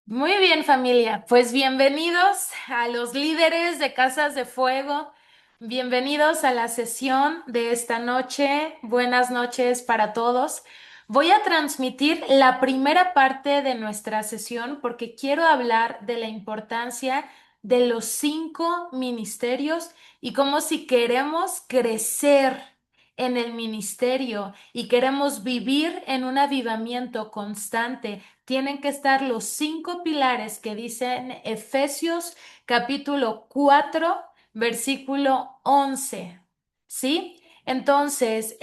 Muy bien, familia. Pues bienvenidos a los líderes de Casas de Fuego. Bienvenidos a la sesión de esta noche. Buenas noches para todos. Voy a transmitir la primera parte de nuestra sesión porque quiero hablar de la importancia de los 5 ministerios y cómo si queremos crecer en el ministerio y queremos vivir en un avivamiento constante, tienen que estar los 5 pilares que dicen Efesios capítulo 4, versículo 11. ¿Sí? Entonces,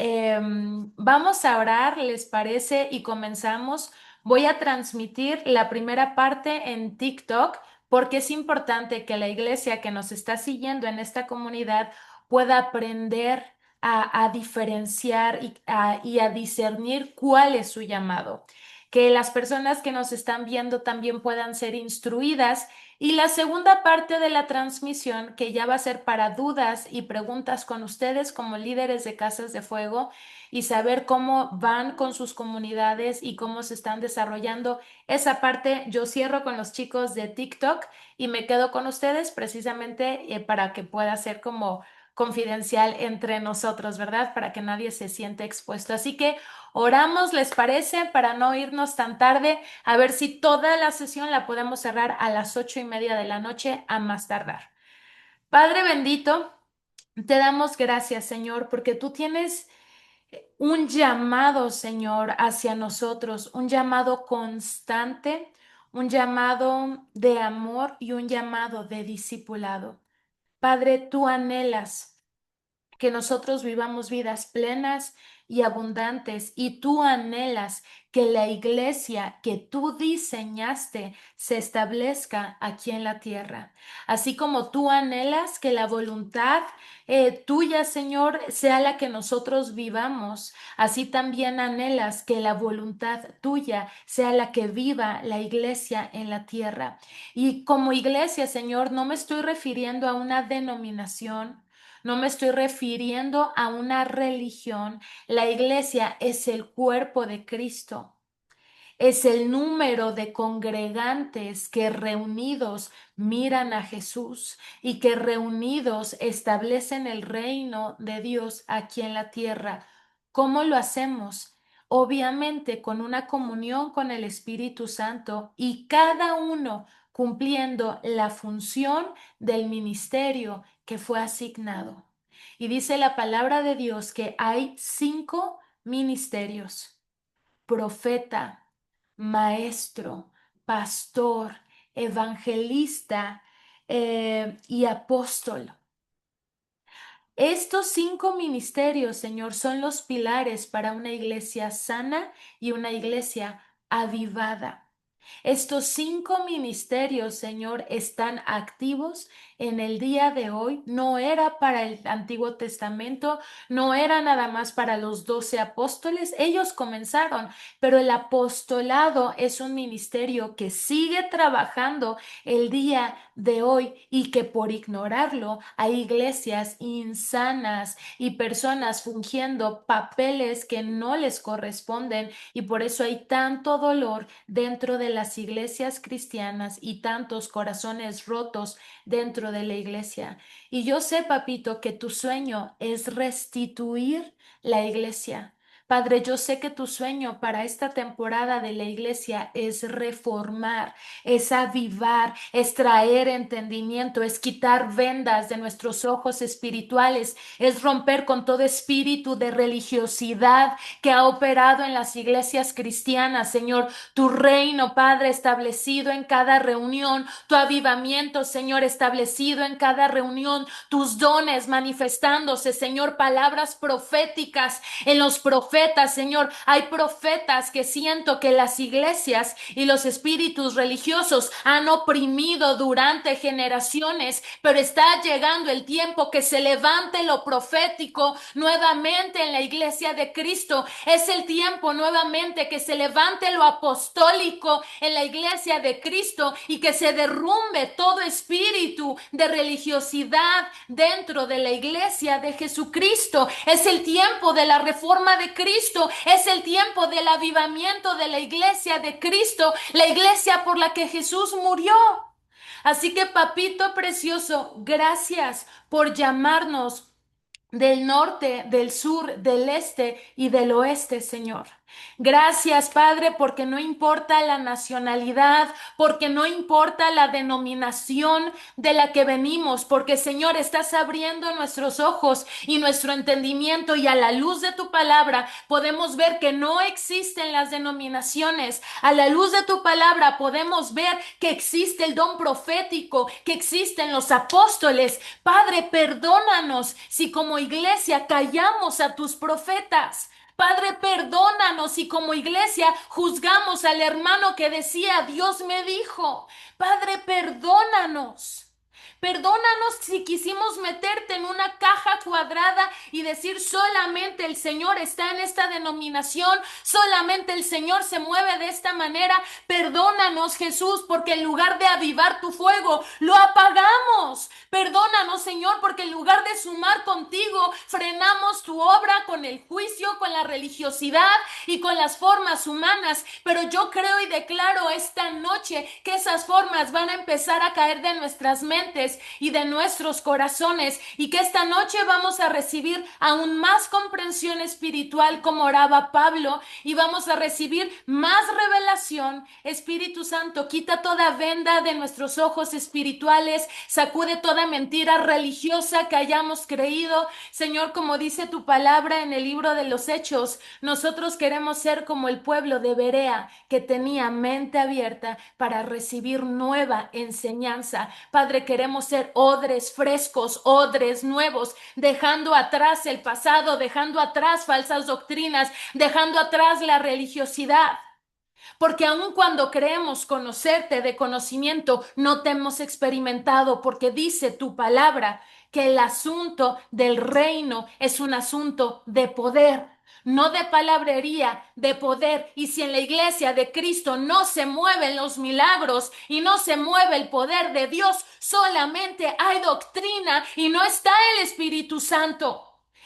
vamos a orar, ¿les parece? Y comenzamos. Voy a transmitir la primera parte en TikTok porque es importante que la iglesia que nos está siguiendo en esta comunidad pueda aprender a diferenciar y a discernir cuál es su llamado, que las personas que nos están viendo también puedan ser instruidas. Y la segunda parte de la transmisión, que ya va a ser para dudas y preguntas con ustedes como líderes de Casas de Fuego y saber cómo van con sus comunidades y cómo se están desarrollando. Esa parte yo cierro con los chicos de TikTok y me quedo con ustedes precisamente para que pueda ser como confidencial entre nosotros, ¿verdad? Para que nadie se siente expuesto. Así que oramos, ¿les parece? Para no irnos tan tarde, a ver si toda la sesión la podemos cerrar a las 8:30 de la noche a más tardar. Padre bendito, te damos gracias, Señor, porque tú tienes un llamado, Señor, hacia nosotros, un llamado constante, un llamado de amor y un llamado de discipulado. Padre, tú anhelas que nosotros vivamos vidas plenas y abundantes, y tú anhelas que la iglesia que tú diseñaste se establezca aquí en la tierra, así como tú anhelas que la voluntad tuya, Señor, sea la que nosotros vivamos. Así también anhelas que la voluntad tuya sea la que viva la iglesia en la tierra. Y como iglesia, Señor, no me estoy refiriendo a una denominación, no me estoy refiriendo a una religión. La iglesia es el cuerpo de Cristo. Es el número de congregantes que reunidos miran a Jesús y que reunidos establecen el reino de Dios aquí en la tierra. ¿Cómo lo hacemos? Obviamente con una comunión con el Espíritu Santo y cada uno cumpliendo la función del ministerio que fue asignado. Y dice la palabra de Dios que hay 5 ministerios: profeta, maestro, pastor, evangelista y apóstol. Estos 5 ministerios, Señor, son los pilares para una iglesia sana y una iglesia avivada. Estos 5 ministerios, Señor, están activos en el día de hoy. No era para el Antiguo Testamento, no era nada más para los 12 apóstoles. Ellos comenzaron, pero el apostolado es un ministerio que sigue trabajando el día de hoy y que por ignorarlo hay iglesias insanas y personas fungiendo papeles que no les corresponden, y por eso hay tanto dolor dentro de las iglesias cristianas y tantos corazones rotos dentro de la iglesia. Y yo sé, papito, que tu sueño es restituir la iglesia. Padre, yo sé que tu sueño para esta temporada de la iglesia es reformar, es avivar, es traer entendimiento, es quitar vendas de nuestros ojos espirituales, es romper con todo espíritu de religiosidad que ha operado en las iglesias cristianas, Señor. Tu reino, Padre, establecido en cada reunión, tu avivamiento, Señor, establecido en cada reunión, tus dones manifestándose, Señor, palabras proféticas en los profetas, Señor. Hay profetas que siento que las iglesias y los espíritus religiosos han oprimido durante generaciones, pero está llegando el tiempo que se levante lo profético nuevamente en la iglesia de Cristo. Es el tiempo nuevamente que se levante lo apostólico en la iglesia de Cristo y que se derrumbe todo espíritu de religiosidad dentro de la iglesia de Jesucristo. Es el tiempo de la reforma de Cristo. Cristo. Es el tiempo del avivamiento de la iglesia de Cristo, la iglesia por la que Jesús murió. Así que, papito precioso, gracias por llamarnos del norte, del sur, del este y del oeste, Señor. Gracias, Padre, porque no importa la nacionalidad, porque no importa la denominación de la que venimos, porque, Señor, estás abriendo nuestros ojos y nuestro entendimiento, y a la luz de tu palabra podemos ver que no existen las denominaciones. A la luz de tu palabra podemos ver que existe el don profético, que existen los apóstoles. Padre, perdónanos si como iglesia callamos a tus profetas. Padre, perdónanos si como iglesia juzgamos al hermano que decía, Dios me dijo. Padre, perdónanos. Perdónanos si quisimos meterte en una caja cuadrada y decir solamente el Señor está en esta denominación, solamente el Señor se mueve de esta manera. Perdónanos, Jesús, porque en lugar de avivar tu fuego, lo apagamos. Perdónanos, Señor, porque en lugar de sumar contigo, frenamos tu obra con el juicio, con la religiosidad y con las formas humanas. Pero yo creo y declaro esta noche que esas formas van a empezar a caer de nuestras mentes y de nuestros corazones, y que esta noche vamos a recibir aún más comprensión espiritual como oraba Pablo, y vamos a recibir más revelación. Espíritu Santo, quita toda venda de nuestros ojos espirituales, sacude toda mentira religiosa que hayamos creído. Señor, como dice tu palabra en el libro de los Hechos, nosotros queremos ser como el pueblo de Berea, que tenía mente abierta para recibir nueva enseñanza. Padre, queremos ser odres frescos, odres nuevos, dejando atrás el pasado, dejando atrás falsas doctrinas, dejando atrás la religiosidad. Porque aun cuando creemos conocerte de conocimiento, no te hemos experimentado, porque dice tu palabra que el asunto del reino es un asunto de poder, no de palabrería, de poder. Y si en la iglesia de Cristo no se mueven los milagros y no se mueve el poder de Dios, solamente hay doctrina y no está el Espíritu Santo.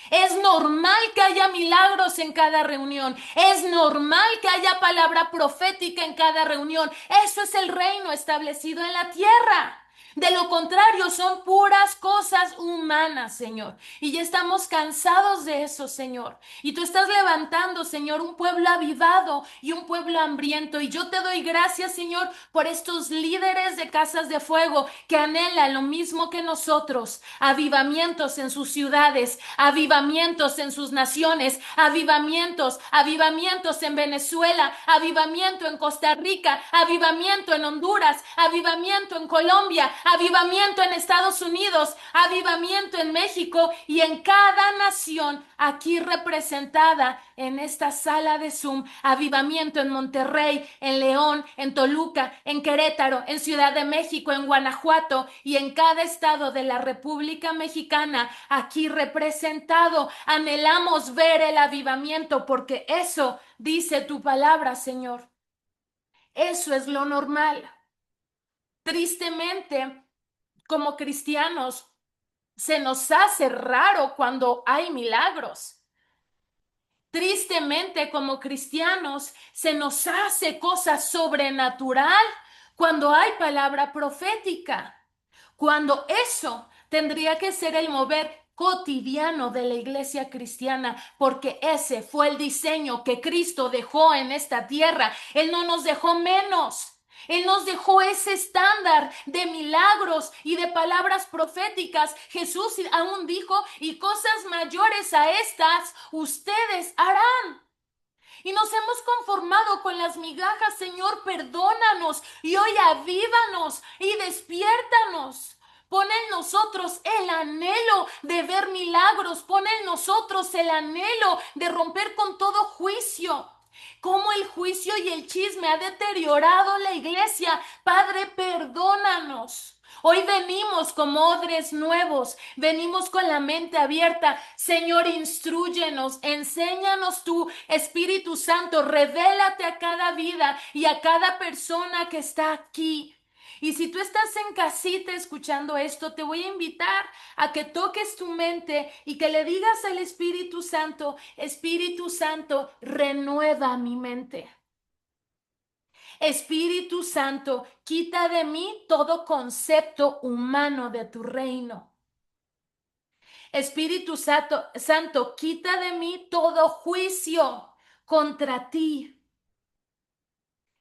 Es normal que haya milagros en cada reunión. Es normal que haya palabra profética en cada reunión. Eso es el reino establecido en la tierra. De lo contrario, son puras cosas humanas, Señor. Y ya estamos cansados de eso, Señor. Y tú estás levantando, Señor, un pueblo avivado y un pueblo hambriento. Y yo te doy gracias, Señor, por estos líderes de casas de fuego que anhelan lo mismo que nosotros. Avivamientos en sus ciudades, avivamientos en sus naciones, avivamientos, avivamientos en Venezuela, avivamiento en Costa Rica, avivamiento en Honduras, avivamiento en Colombia, avivamiento en Estados Unidos, avivamiento en México y en cada nación aquí representada en esta sala de Zoom. Avivamiento en Monterrey, en León, en Toluca, en Querétaro, en Ciudad de México, en Guanajuato y en cada estado de la República Mexicana aquí representado. Anhelamos ver el avivamiento, porque eso dice tu palabra, Señor. Eso es lo normal. Tristemente, como cristianos, se nos hace raro cuando hay milagros. Tristemente, como cristianos, se nos hace cosa sobrenatural cuando hay palabra profética, cuando eso tendría que ser el mover cotidiano de la iglesia cristiana, porque ese fue el diseño que Cristo dejó en esta tierra. Él no nos dejó menos. Él nos dejó ese estándar de milagros y de palabras proféticas. Jesús aún dijo, y cosas mayores a estas ustedes harán. Y nos hemos conformado con las migajas. Señor, perdónanos y hoy avívanos y despiértanos. Pon en nosotros el anhelo de ver milagros. Pon en nosotros el anhelo de romper con todo juicio. Cómo el juicio y el chisme ha deteriorado la iglesia. Padre, perdónanos. Hoy venimos como odres nuevos, venimos con la mente abierta. Señor, instrúyenos, enséñanos tú, Espíritu Santo, revélate a cada vida y a cada persona que está aquí. Y si tú estás en casita escuchando esto, te voy a invitar a que toques tu mente y que le digas al Espíritu Santo, renueva mi mente. Espíritu Santo, quita de mí todo concepto humano de tu reino. Santo, quita de mí todo juicio contra ti.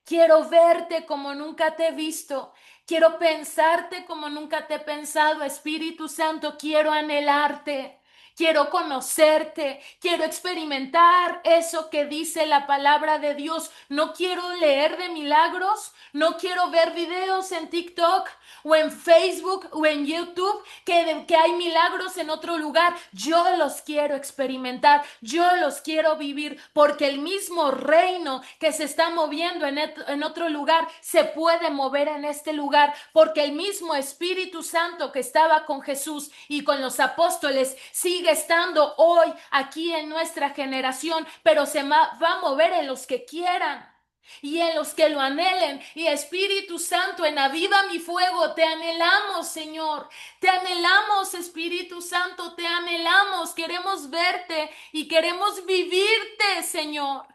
Quiero verte como nunca te he visto. Quiero pensarte como nunca te he pensado. Espíritu Santo, quiero anhelarte. Quiero conocerte, quiero experimentar eso que dice la palabra de Dios. No quiero leer de milagros, no quiero ver videos en TikTok o en Facebook o en YouTube que hay milagros en otro lugar. Yo los quiero experimentar, yo los quiero vivir, porque el mismo reino que se está moviendo en otro lugar se puede mover en este lugar, porque el mismo Espíritu Santo que estaba con Jesús y con los apóstoles sigue estando hoy aquí en nuestra generación, pero va a mover en los que quieran y en los que lo anhelen. Y Espíritu Santo, en aviva mi fuego, te anhelamos, Señor. Te anhelamos, Espíritu Santo, te anhelamos. Queremos verte y queremos vivirte, Señor.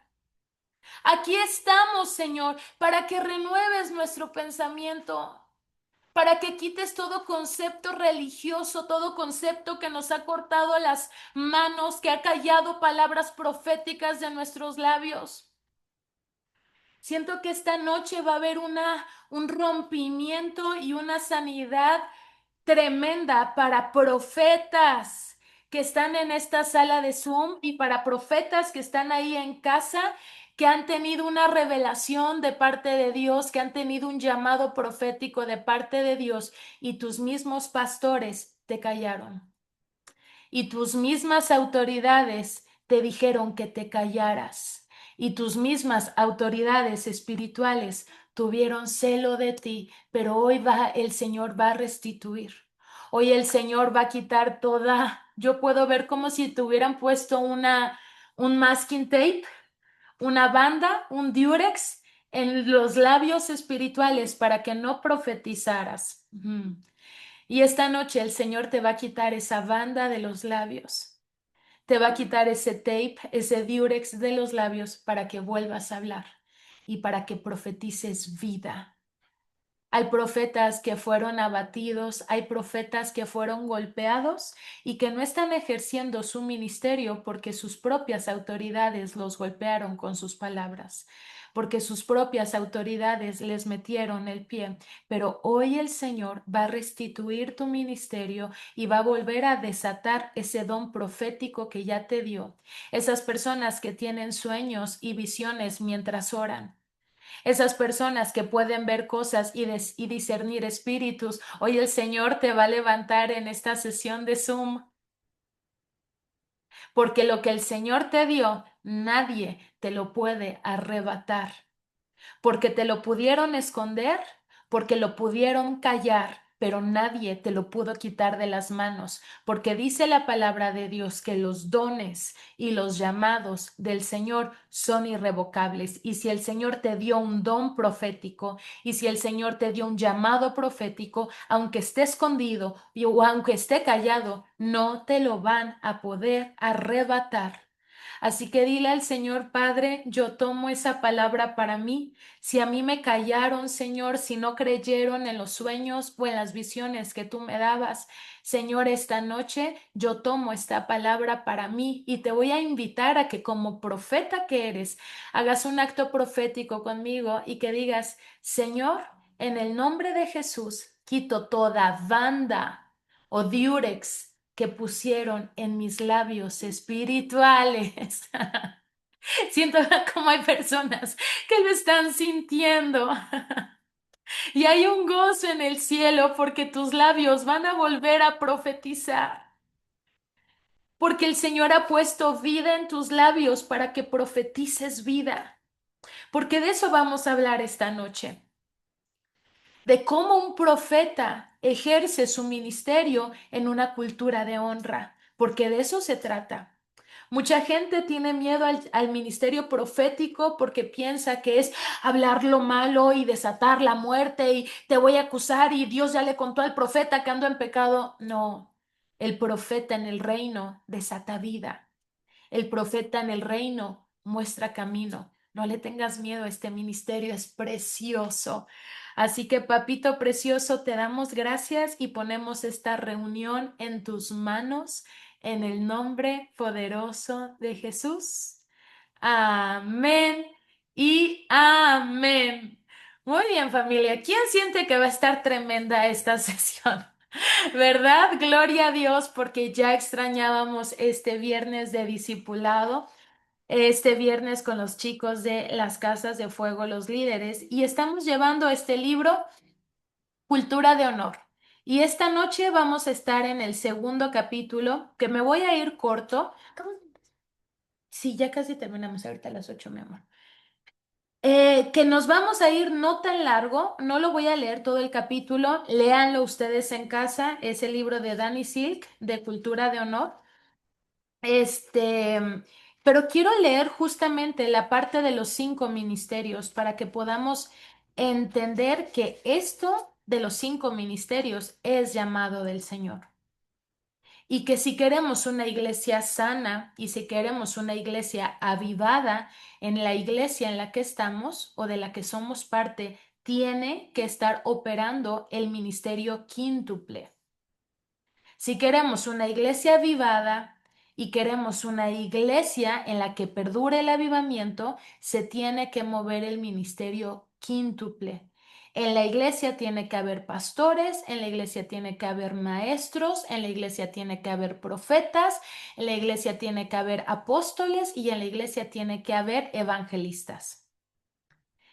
Aquí estamos, Señor, para que renueves nuestro pensamiento, para que quites todo concepto religioso, todo concepto que nos ha cortado las manos, que ha callado palabras proféticas de nuestros labios. Siento que esta noche va a haber un rompimiento y una sanidad tremenda para profetas que están en esta sala de Zoom y para profetas que están ahí en casa, que han tenido una revelación de parte de Dios, que han tenido un llamado profético de parte de Dios y tus mismos pastores te callaron y tus mismas autoridades te dijeron que te callaras y tus mismas autoridades espirituales tuvieron celo de ti, pero hoy el Señor va a restituir. Hoy el Señor va a quitar yo puedo ver como si te hubieran puesto un masking tape, una banda, un diurex en los labios espirituales para que no profetizaras. Y esta noche el Señor te va a quitar esa banda de los labios, te va a quitar ese tape, ese diurex de los labios para que vuelvas a hablar y para que profetices vida. Hay profetas que fueron abatidos, hay profetas que fueron golpeados y que no están ejerciendo su ministerio porque sus propias autoridades los golpearon con sus palabras, porque sus propias autoridades les metieron el pie. Pero hoy el Señor va a restituir tu ministerio y va a volver a desatar ese don profético que ya te dio. Esas personas que tienen sueños y visiones mientras oran, esas personas que pueden ver cosas y discernir espíritus. Hoy el Señor te va a levantar en esta sesión de Zoom, porque lo que el Señor te dio, nadie te lo puede arrebatar, porque te lo pudieron esconder, porque lo pudieron callar, pero nadie te lo pudo quitar de las manos, porque dice la palabra de Dios que los dones y los llamados del Señor son irrevocables. Y si el Señor te dio un don profético, y si el Señor te dio un llamado profético, aunque esté escondido o aunque esté callado, no te lo van a poder arrebatar. Así que dile al Señor, Padre, yo tomo esa palabra para mí. Si a mí me callaron, Señor, si no creyeron en los sueños o en las visiones que tú me dabas, Señor, esta noche yo tomo esta palabra para mí y te voy a invitar a que como profeta que eres, hagas un acto profético conmigo y que digas, Señor, en el nombre de Jesús, quito toda banda o diurex que pusieron en mis labios espirituales. Siento como hay personas que lo están sintiendo. Y hay un gozo en el cielo porque tus labios van a volver a profetizar. Porque el Señor ha puesto vida en tus labios para que profetices vida. Porque de eso vamos a hablar esta noche. De cómo un profeta ejerce su ministerio en una cultura de honra. Porque de eso se trata. Mucha gente tiene miedo al ministerio profético porque piensa que es hablar lo malo y desatar la muerte y te voy a acusar y Dios ya le contó al profeta que ando en pecado. No, el profeta en el reino desata vida. El profeta en el reino muestra camino. No le tengas miedo, este ministerio es precioso. Así que, papito precioso, te damos gracias y ponemos esta reunión en tus manos en el nombre poderoso de Jesús. Amén y amén. Muy bien, familia. ¿Quién siente que va a estar tremenda esta sesión? ¿Verdad? Gloria a Dios, porque ya extrañábamos este viernes de discipulado, este viernes con los chicos de las Casas de Fuego, los líderes, y estamos llevando este libro, Cultura de Honor. Y esta noche vamos a estar en el segundo capítulo, que me voy a ir corto. Sí, ya casi terminamos ahorita a las 8, mi amor. Que nos vamos a ir no tan largo, no lo voy a leer todo el capítulo, léanlo ustedes en casa, es el libro de Danny Silk de Cultura de Honor. Este, pero quiero leer justamente la parte de los 5 ministerios para que podamos entender que esto de los 5 ministerios es llamado del Señor. Y que si queremos una iglesia sana y si queremos una iglesia avivada en la iglesia en la que estamos o de la que somos parte, tiene que estar operando el ministerio quíntuple. Si queremos una iglesia avivada y queremos una iglesia en la que perdure el avivamiento, se tiene que mover el ministerio quíntuple. En la iglesia tiene que haber pastores, en la iglesia tiene que haber maestros, en la iglesia tiene que haber profetas, en la iglesia tiene que haber apóstoles y en la iglesia tiene que haber evangelistas.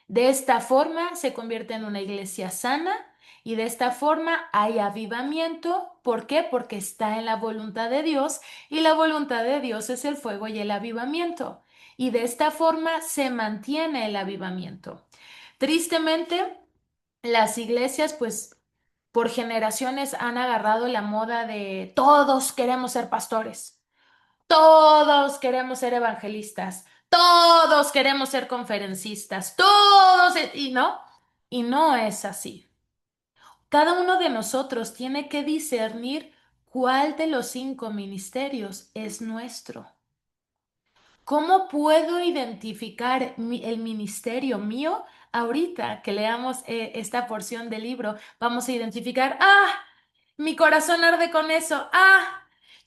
De esta forma se convierte en una iglesia sana y de esta forma hay avivamiento. ¿Por qué? Porque está en la voluntad de Dios y la voluntad de Dios es el fuego y el avivamiento. Y de esta forma se mantiene el avivamiento. Tristemente, las iglesias, pues, por generaciones han agarrado la moda de todos queremos ser pastores. Todos queremos ser evangelistas, todos queremos ser conferencistas, y no es así. Cada uno de nosotros tiene que discernir cuál de los 5 ministerios es nuestro. ¿Cómo puedo identificar el ministerio mío? Ahorita que leamos esta porción del libro, vamos a identificar, mi corazón arde con eso,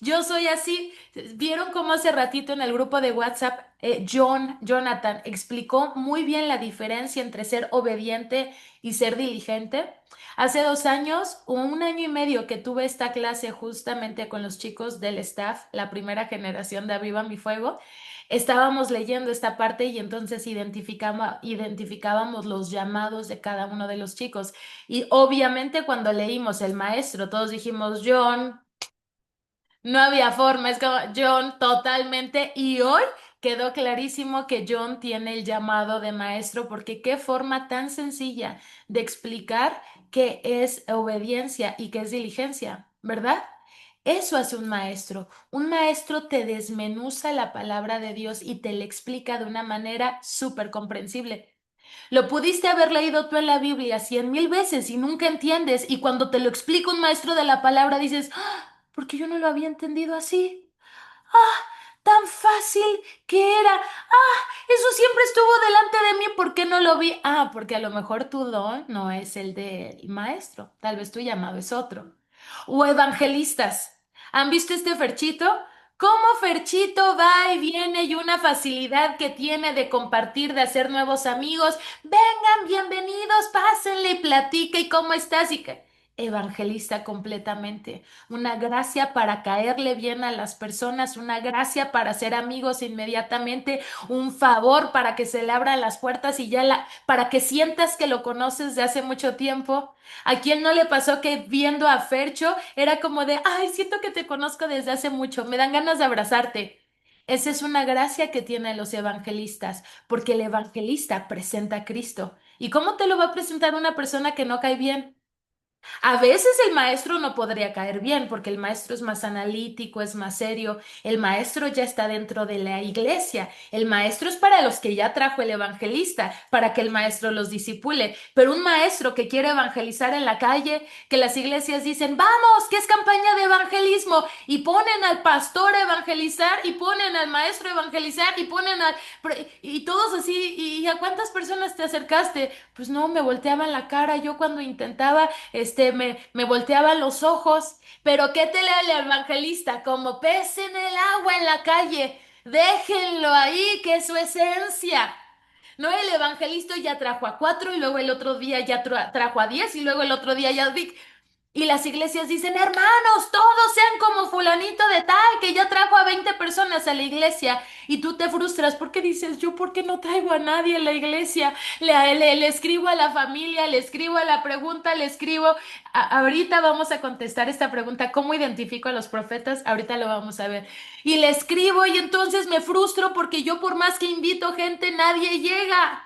yo soy así. ¿Vieron cómo hace ratito en el grupo de WhatsApp Jonathan explicó muy bien la diferencia entre ser obediente y ser diligente? Hace 2 años o un año y medio que tuve esta clase justamente con los chicos del staff, la primera generación de Aviva Mi Fuego, estábamos leyendo esta parte y entonces identificábamos los llamados de cada uno de los chicos. Y obviamente cuando leímos el maestro, todos dijimos, John, no había forma, es como John totalmente. Y hoy quedó clarísimo que John tiene el llamado de maestro porque qué forma tan sencilla de explicar qué es obediencia y qué es diligencia, ¿verdad? Eso hace un maestro. Un maestro te desmenuza la palabra de Dios y te la explica de una manera súper comprensible. Lo pudiste haber leído tú en la Biblia 100.000 veces y nunca entiendes. Y cuando te lo explica un maestro de la palabra, dices, ¿por qué yo no lo había entendido así? Tan fácil que era. Eso siempre estuvo delante de mí, ¿por qué no lo vi? Porque a lo mejor tu don no es el del maestro, tal vez tu llamado es otro. O evangelistas. ¿Han visto este Ferchito? ¿Cómo Ferchito va y viene y una facilidad que tiene de compartir, de hacer nuevos amigos? Vengan, bienvenidos, pásenle y platica y cómo estás y que evangelista completamente, una gracia para caerle bien a las personas, una gracia para ser amigos inmediatamente, un favor para que se le abran las puertas y para que sientas que lo conoces de hace mucho tiempo. ¿A quién no le pasó que viendo a Fercho era como de, ay, siento que te conozco desde hace mucho, me dan ganas de abrazarte? Esa es una gracia que tienen los evangelistas, porque el evangelista presenta a Cristo. ¿Y cómo te lo va a presentar una persona que no cae bien? A veces el maestro no podría caer bien porque el maestro es más analítico, es más serio. El maestro ya está dentro de la iglesia. El maestro es para los que ya trajo el evangelista, para que el maestro los disipule. Pero un maestro que quiere evangelizar en la calle, que las iglesias dicen, vamos, que es campaña de evangelismo, y ponen al pastor a evangelizar, y ponen al maestro a evangelizar, y ponen al... Y todos así, ¿y a cuántas personas te acercaste? Pues no, me volteaban la cara. Yo cuando intentaba me volteaban los ojos, pero ¿qué te lee el evangelista? Como pez en el agua en la calle, déjenlo ahí, que es su esencia. No, el evangelista ya trajo a 4 y luego el otro día ya trajo a 10 y luego el otro día ya... Y las iglesias dicen, hermanos, todos sean como fulanito de tal, que ya trajo a 20 personas a la iglesia. Y tú te frustras porque dices, yo, ¿por qué no traigo a nadie a la iglesia? Le escribo a la familia, le escribo a la pregunta, le escribo. Ahorita vamos a contestar esta pregunta, ¿cómo identifico a los profetas? Ahorita lo vamos a ver. Y le escribo y entonces me frustro porque yo por más que invito gente, nadie llega.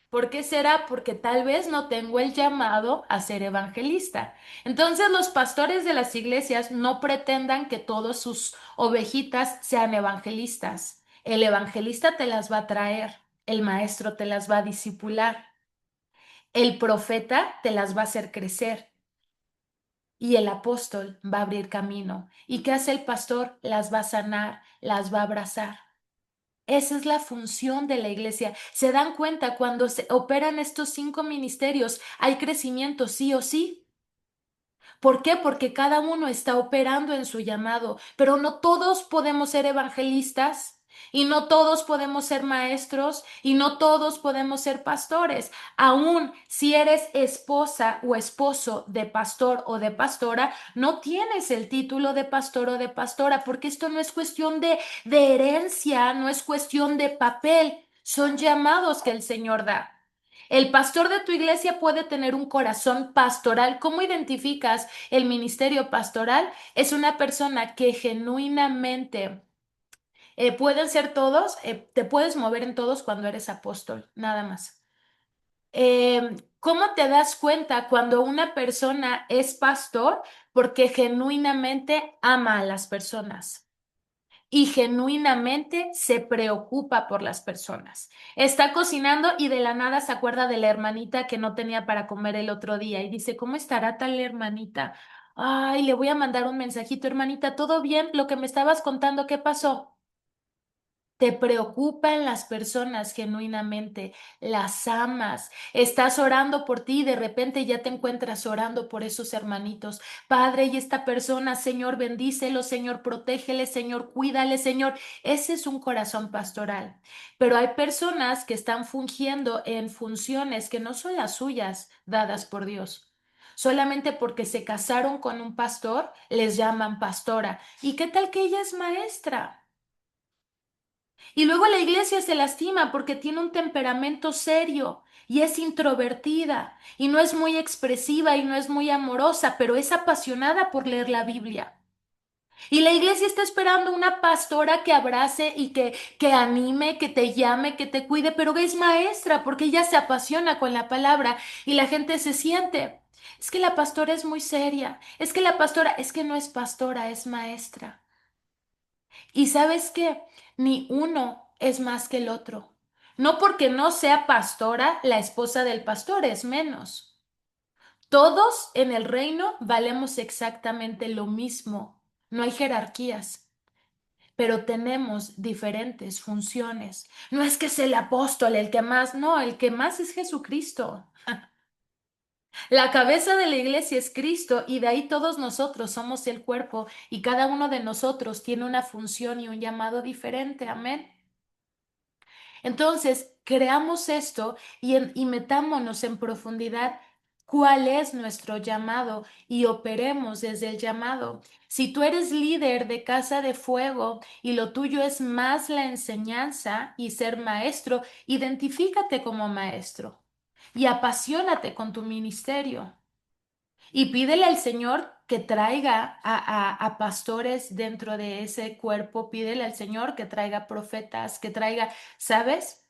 ¿Por qué será? Porque tal vez no tengo el llamado a ser evangelista. Entonces los pastores de las iglesias no pretendan que todas sus ovejitas sean evangelistas. El evangelista te las va a traer, el maestro te las va a discipular, el profeta te las va a hacer crecer y el apóstol va a abrir camino. ¿Y qué hace el pastor? Las va a sanar, las va a abrazar. Esa es la función de la iglesia. ¿Se dan cuenta cuando se operan estos 5 ministerios? Hay crecimiento sí o sí. ¿Por qué? Porque cada uno está operando en su llamado, pero no todos podemos ser evangelistas y no todos podemos ser maestros y no todos podemos ser pastores. Aún si eres esposa o esposo de pastor o de pastora, no tienes el título de pastor o de pastora, porque esto no es cuestión de herencia, no es cuestión de papel, son llamados que el Señor da. El pastor de tu iglesia puede tener un corazón pastoral. ¿Cómo identificas el ministerio pastoral? Es una persona que genuinamente, pueden ser todos, te puedes mover en todos cuando eres apóstol, nada más. ¿Cómo te das cuenta cuando una persona es pastor? Porque genuinamente ama a las personas y genuinamente se preocupa por las personas. Está cocinando y de la nada se acuerda de la hermanita que no tenía para comer el otro día y dice, ¿cómo estará tal hermanita? Ay, le voy a mandar un mensajito, hermanita, ¿todo bien? Lo que me estabas contando, ¿qué pasó? Te preocupan las personas genuinamente, las amas, estás orando por ti y de repente ya te encuentras orando por esos hermanitos. Padre, y esta persona, Señor, bendícelo, Señor, protégele, Señor, cuídale, Señor. Ese es un corazón pastoral. Pero hay personas que están fungiendo en funciones que no son las suyas dadas por Dios. Solamente porque se casaron con un pastor, les llaman pastora. ¿Y qué tal que ella es maestra? Y luego la iglesia se lastima porque tiene un temperamento serio y es introvertida y no es muy expresiva y no es muy amorosa, pero es apasionada por leer la Biblia. Y la iglesia está esperando una pastora que abrace y que anime, que te llame, que te cuide, pero es maestra porque ella se apasiona con la palabra y la gente se siente. Es que la pastora es muy seria, es que la pastora, es que no es pastora, es maestra. Y sabes qué, ni uno es más que el otro. No porque no sea pastora, la esposa del pastor es menos. Todos en el reino valemos exactamente lo mismo. No hay jerarquías, pero tenemos diferentes funciones. No es que sea el apóstol el que más, no, el que más es Jesucristo. La cabeza de la iglesia es Cristo y de ahí todos nosotros somos el cuerpo y cada uno de nosotros tiene una función y un llamado diferente. Amén. Entonces, creamos esto y metámonos en profundidad cuál es nuestro llamado y operemos desde el llamado. Si tú eres líder de Casa de Fuego y lo tuyo es más la enseñanza y ser maestro, identifícate como maestro y apasionate con tu ministerio. Y pídele al Señor que traiga a pastores dentro de ese cuerpo, pídele al Señor que traiga profetas, que traiga, ¿sabes?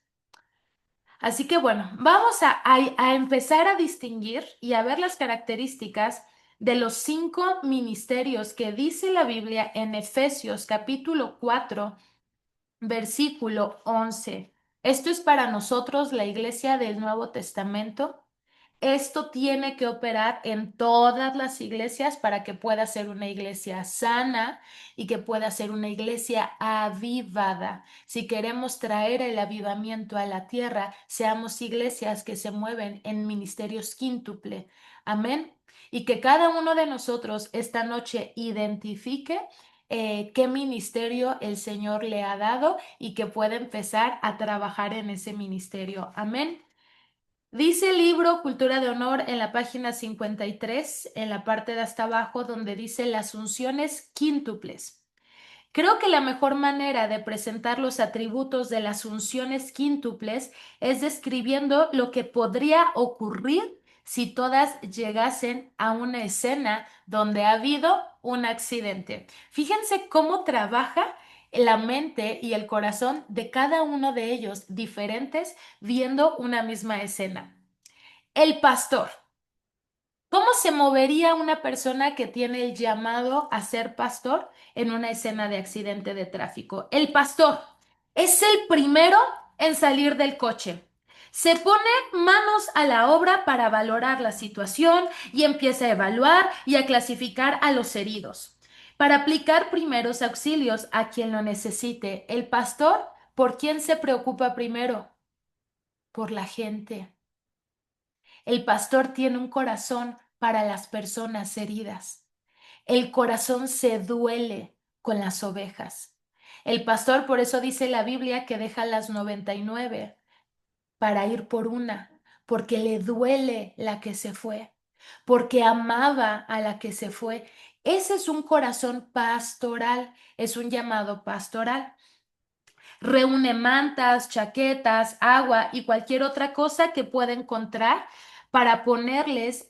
Así que bueno, vamos a empezar a distinguir y a ver las características de los 5 ministerios que dice la Biblia en Efesios capítulo 4 versículo 11. Esto es para nosotros, la iglesia del Nuevo Testamento. Esto tiene que operar en todas las iglesias para que pueda ser una iglesia sana y que pueda ser una iglesia avivada. Si queremos traer el avivamiento a la tierra, seamos iglesias que se mueven en ministerios quíntuple. Amén. Y que cada uno de nosotros esta noche identifique qué ministerio el Señor le ha dado y que pueda empezar a trabajar en ese ministerio. Amén. Dice el libro Cultura de Honor en la página 53, en la parte de hasta abajo, donde dice las unciones quíntuples. Creo que la mejor manera de presentar los atributos de las unciones quíntuples es describiendo lo que podría ocurrir si todas llegasen a una escena donde ha habido un accidente. Fíjense cómo trabaja la mente y el corazón de cada uno de ellos diferentes viendo una misma escena. El pastor. ¿Cómo se movería una persona que tiene el llamado a ser pastor en una escena de accidente de tráfico? El pastor es el primero en salir del coche. Se pone manos a la obra para valorar la situación y empieza a evaluar y a clasificar a los heridos. Para aplicar primeros auxilios a quien lo necesite. El pastor, ¿por quién se preocupa primero? Por la gente. El pastor tiene un corazón para las personas heridas. El corazón se duele con las ovejas. El pastor, por eso dice la Biblia que deja las 99 para ir por una, porque le duele la que se fue, porque amaba a la que se fue. Ese es un corazón pastoral, es un llamado pastoral. Reúne mantas, chaquetas, agua y cualquier otra cosa que pueda encontrar para ponerles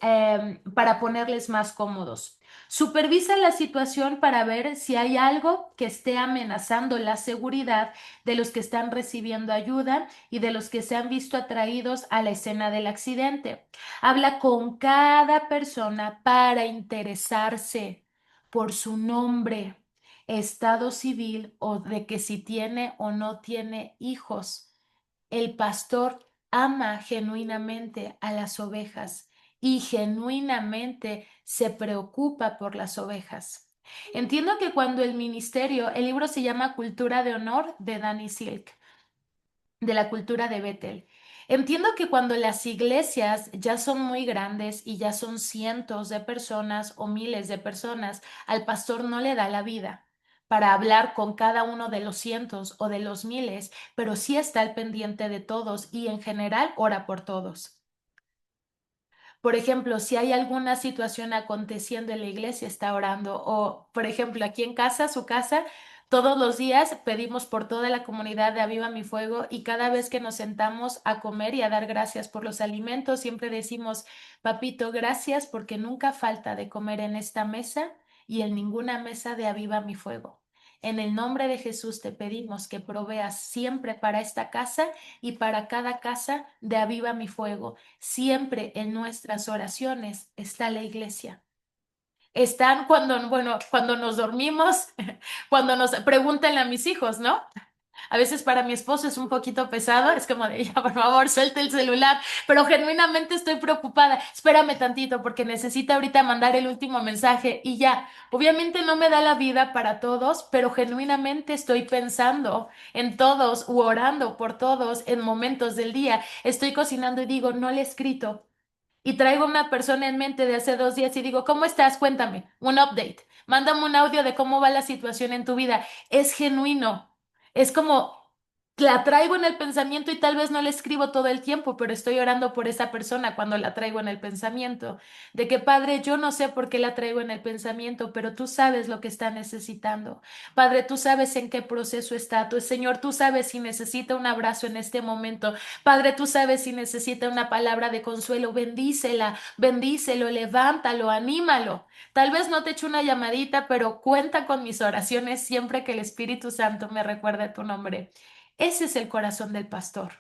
más cómodos. Supervisa la situación para ver si hay algo que esté amenazando la seguridad de los que están recibiendo ayuda y de los que se han visto atraídos a la escena del accidente. Habla con cada persona para interesarse por su nombre, estado civil o de que si tiene o no tiene hijos. El pastor ama genuinamente a las ovejas y genuinamente se preocupa por las ovejas. Entiendo que cuando el ministerio, el libro se llama Cultura de Honor de Danny Silk, de la cultura de Bethel. Entiendo que cuando las iglesias ya son muy grandes y ya son cientos de personas o miles de personas, al pastor no le da la vida para hablar con cada uno de los cientos o de los miles, pero sí está al pendiente de todos y en general ora por todos. Por ejemplo, si hay alguna situación aconteciendo en la iglesia, está orando. O, por ejemplo, aquí en casa, su casa, todos los días pedimos por toda la comunidad de Aviva mi Fuego y cada vez que nos sentamos a comer y a dar gracias por los alimentos, siempre decimos, Papito, gracias porque nunca falta de comer en esta mesa y en ninguna mesa de Aviva mi Fuego. En el nombre de Jesús te pedimos que proveas siempre para esta casa y para cada casa de Aviva mi Fuego. Siempre en nuestras oraciones está la iglesia. Están cuando, bueno, cuando nos dormimos, cuando nos preguntan a mis hijos, ¿no? A veces para mi esposo es un poquito pesado, es como de, ya, por favor, suelte el celular, pero genuinamente estoy preocupada. Espérame tantito porque necesita ahorita mandar el último mensaje y ya. Obviamente no me da la vida para todos, pero genuinamente estoy pensando en todos u orando por todos en momentos del día. Estoy cocinando y digo, no le he escrito. Y traigo una persona en mente de hace 2 días y digo, ¿cómo estás? Cuéntame, un update. Mándame un audio de cómo va la situación en tu vida. Es genuino. Es como la traigo en el pensamiento y tal vez no le escribo todo el tiempo, pero estoy orando por esa persona cuando la traigo en el pensamiento. De que, Padre, yo no sé por qué la traigo en el pensamiento, pero tú sabes lo que está necesitando. Padre, tú sabes en qué proceso está. Señor, tú sabes si necesita un abrazo en este momento. Padre, tú sabes si necesita una palabra de consuelo. Bendícela, bendícelo, levántalo, anímalo. Tal vez no te eche una llamadita, pero cuenta con mis oraciones siempre que el Espíritu Santo me recuerde tu nombre. Ese es el corazón del pastor.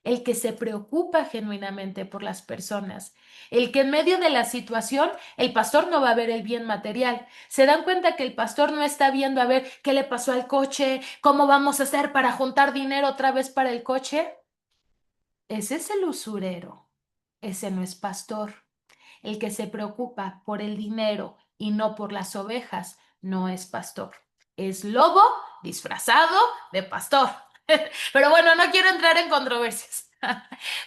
el que se preocupa genuinamente por las personas, el que en medio de la situación el pastor no va a ver el bien material. ¿Se dan cuenta que el pastor no está viendo a ver qué le pasó al coche, cómo vamos a hacer para juntar dinero otra vez para el coche? Ese es el usurero, ese no es pastor. El que se preocupa por el dinero y no por las ovejas no es pastor. Es lobo disfrazado de pastor. Pero bueno, no quiero entrar en controversias.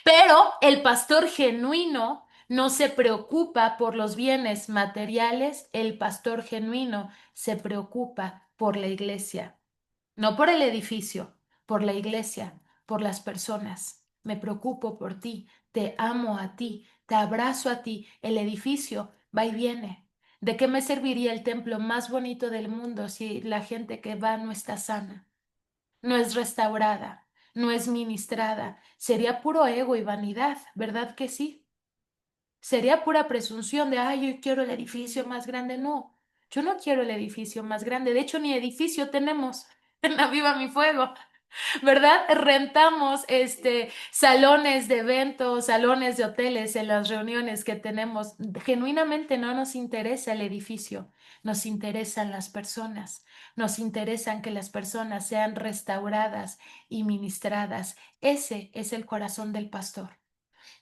Pero el pastor genuino no se preocupa por los bienes materiales, el pastor genuino se preocupa por la iglesia. No por el edificio, por la iglesia, por las personas. Me preocupo por ti, te amo a ti, te abrazo a ti. El edificio va y viene. ¿De qué me serviría el templo más bonito del mundo si la gente que va no está sana, no es restaurada, no es ministrada? Sería puro ego y vanidad, ¿verdad que sí? Sería pura presunción de, ay, yo quiero el edificio más grande. No, yo no quiero el edificio más grande. De hecho, ni edificio tenemos en la Viva Mi Fuego. ¿Verdad? Rentamos salones de eventos, salones de hoteles en las reuniones que tenemos. Genuinamente no nos interesa el edificio, nos interesan las personas, nos interesan que las personas sean restauradas y ministradas. Ese es el corazón del pastor.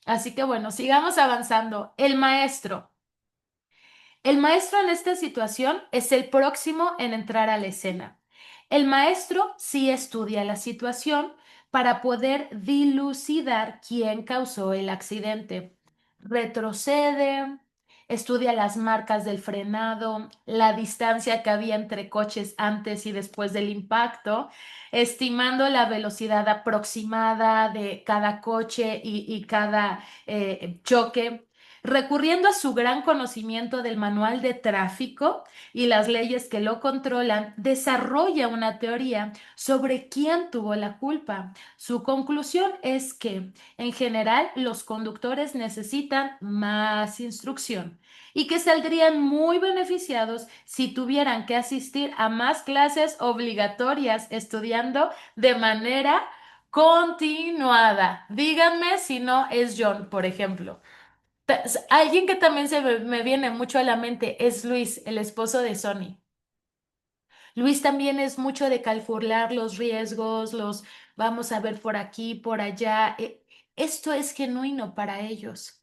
Así que bueno, sigamos avanzando. El maestro. El maestro en esta situación es el próximo en entrar a la escena. El maestro sí estudia la situación para poder dilucidar quién causó el accidente. Retrocede, estudia las marcas del frenado, la distancia que había entre coches antes y después del impacto, estimando la velocidad aproximada de cada coche y cada choque, recurriendo a su gran conocimiento del manual de tráfico y las leyes que lo controlan, desarrolla una teoría sobre quién tuvo la culpa. Su conclusión es que, en general, los conductores necesitan más instrucción y que saldrían muy beneficiados si tuvieran que asistir a más clases obligatorias estudiando de manera continuada. Díganme si no es John, por ejemplo. Alguien que también me viene mucho a la mente es Luis, el esposo de Sony. Luis también es mucho de calcular los riesgos, los vamos a ver por aquí, por allá. Esto es genuino para ellos.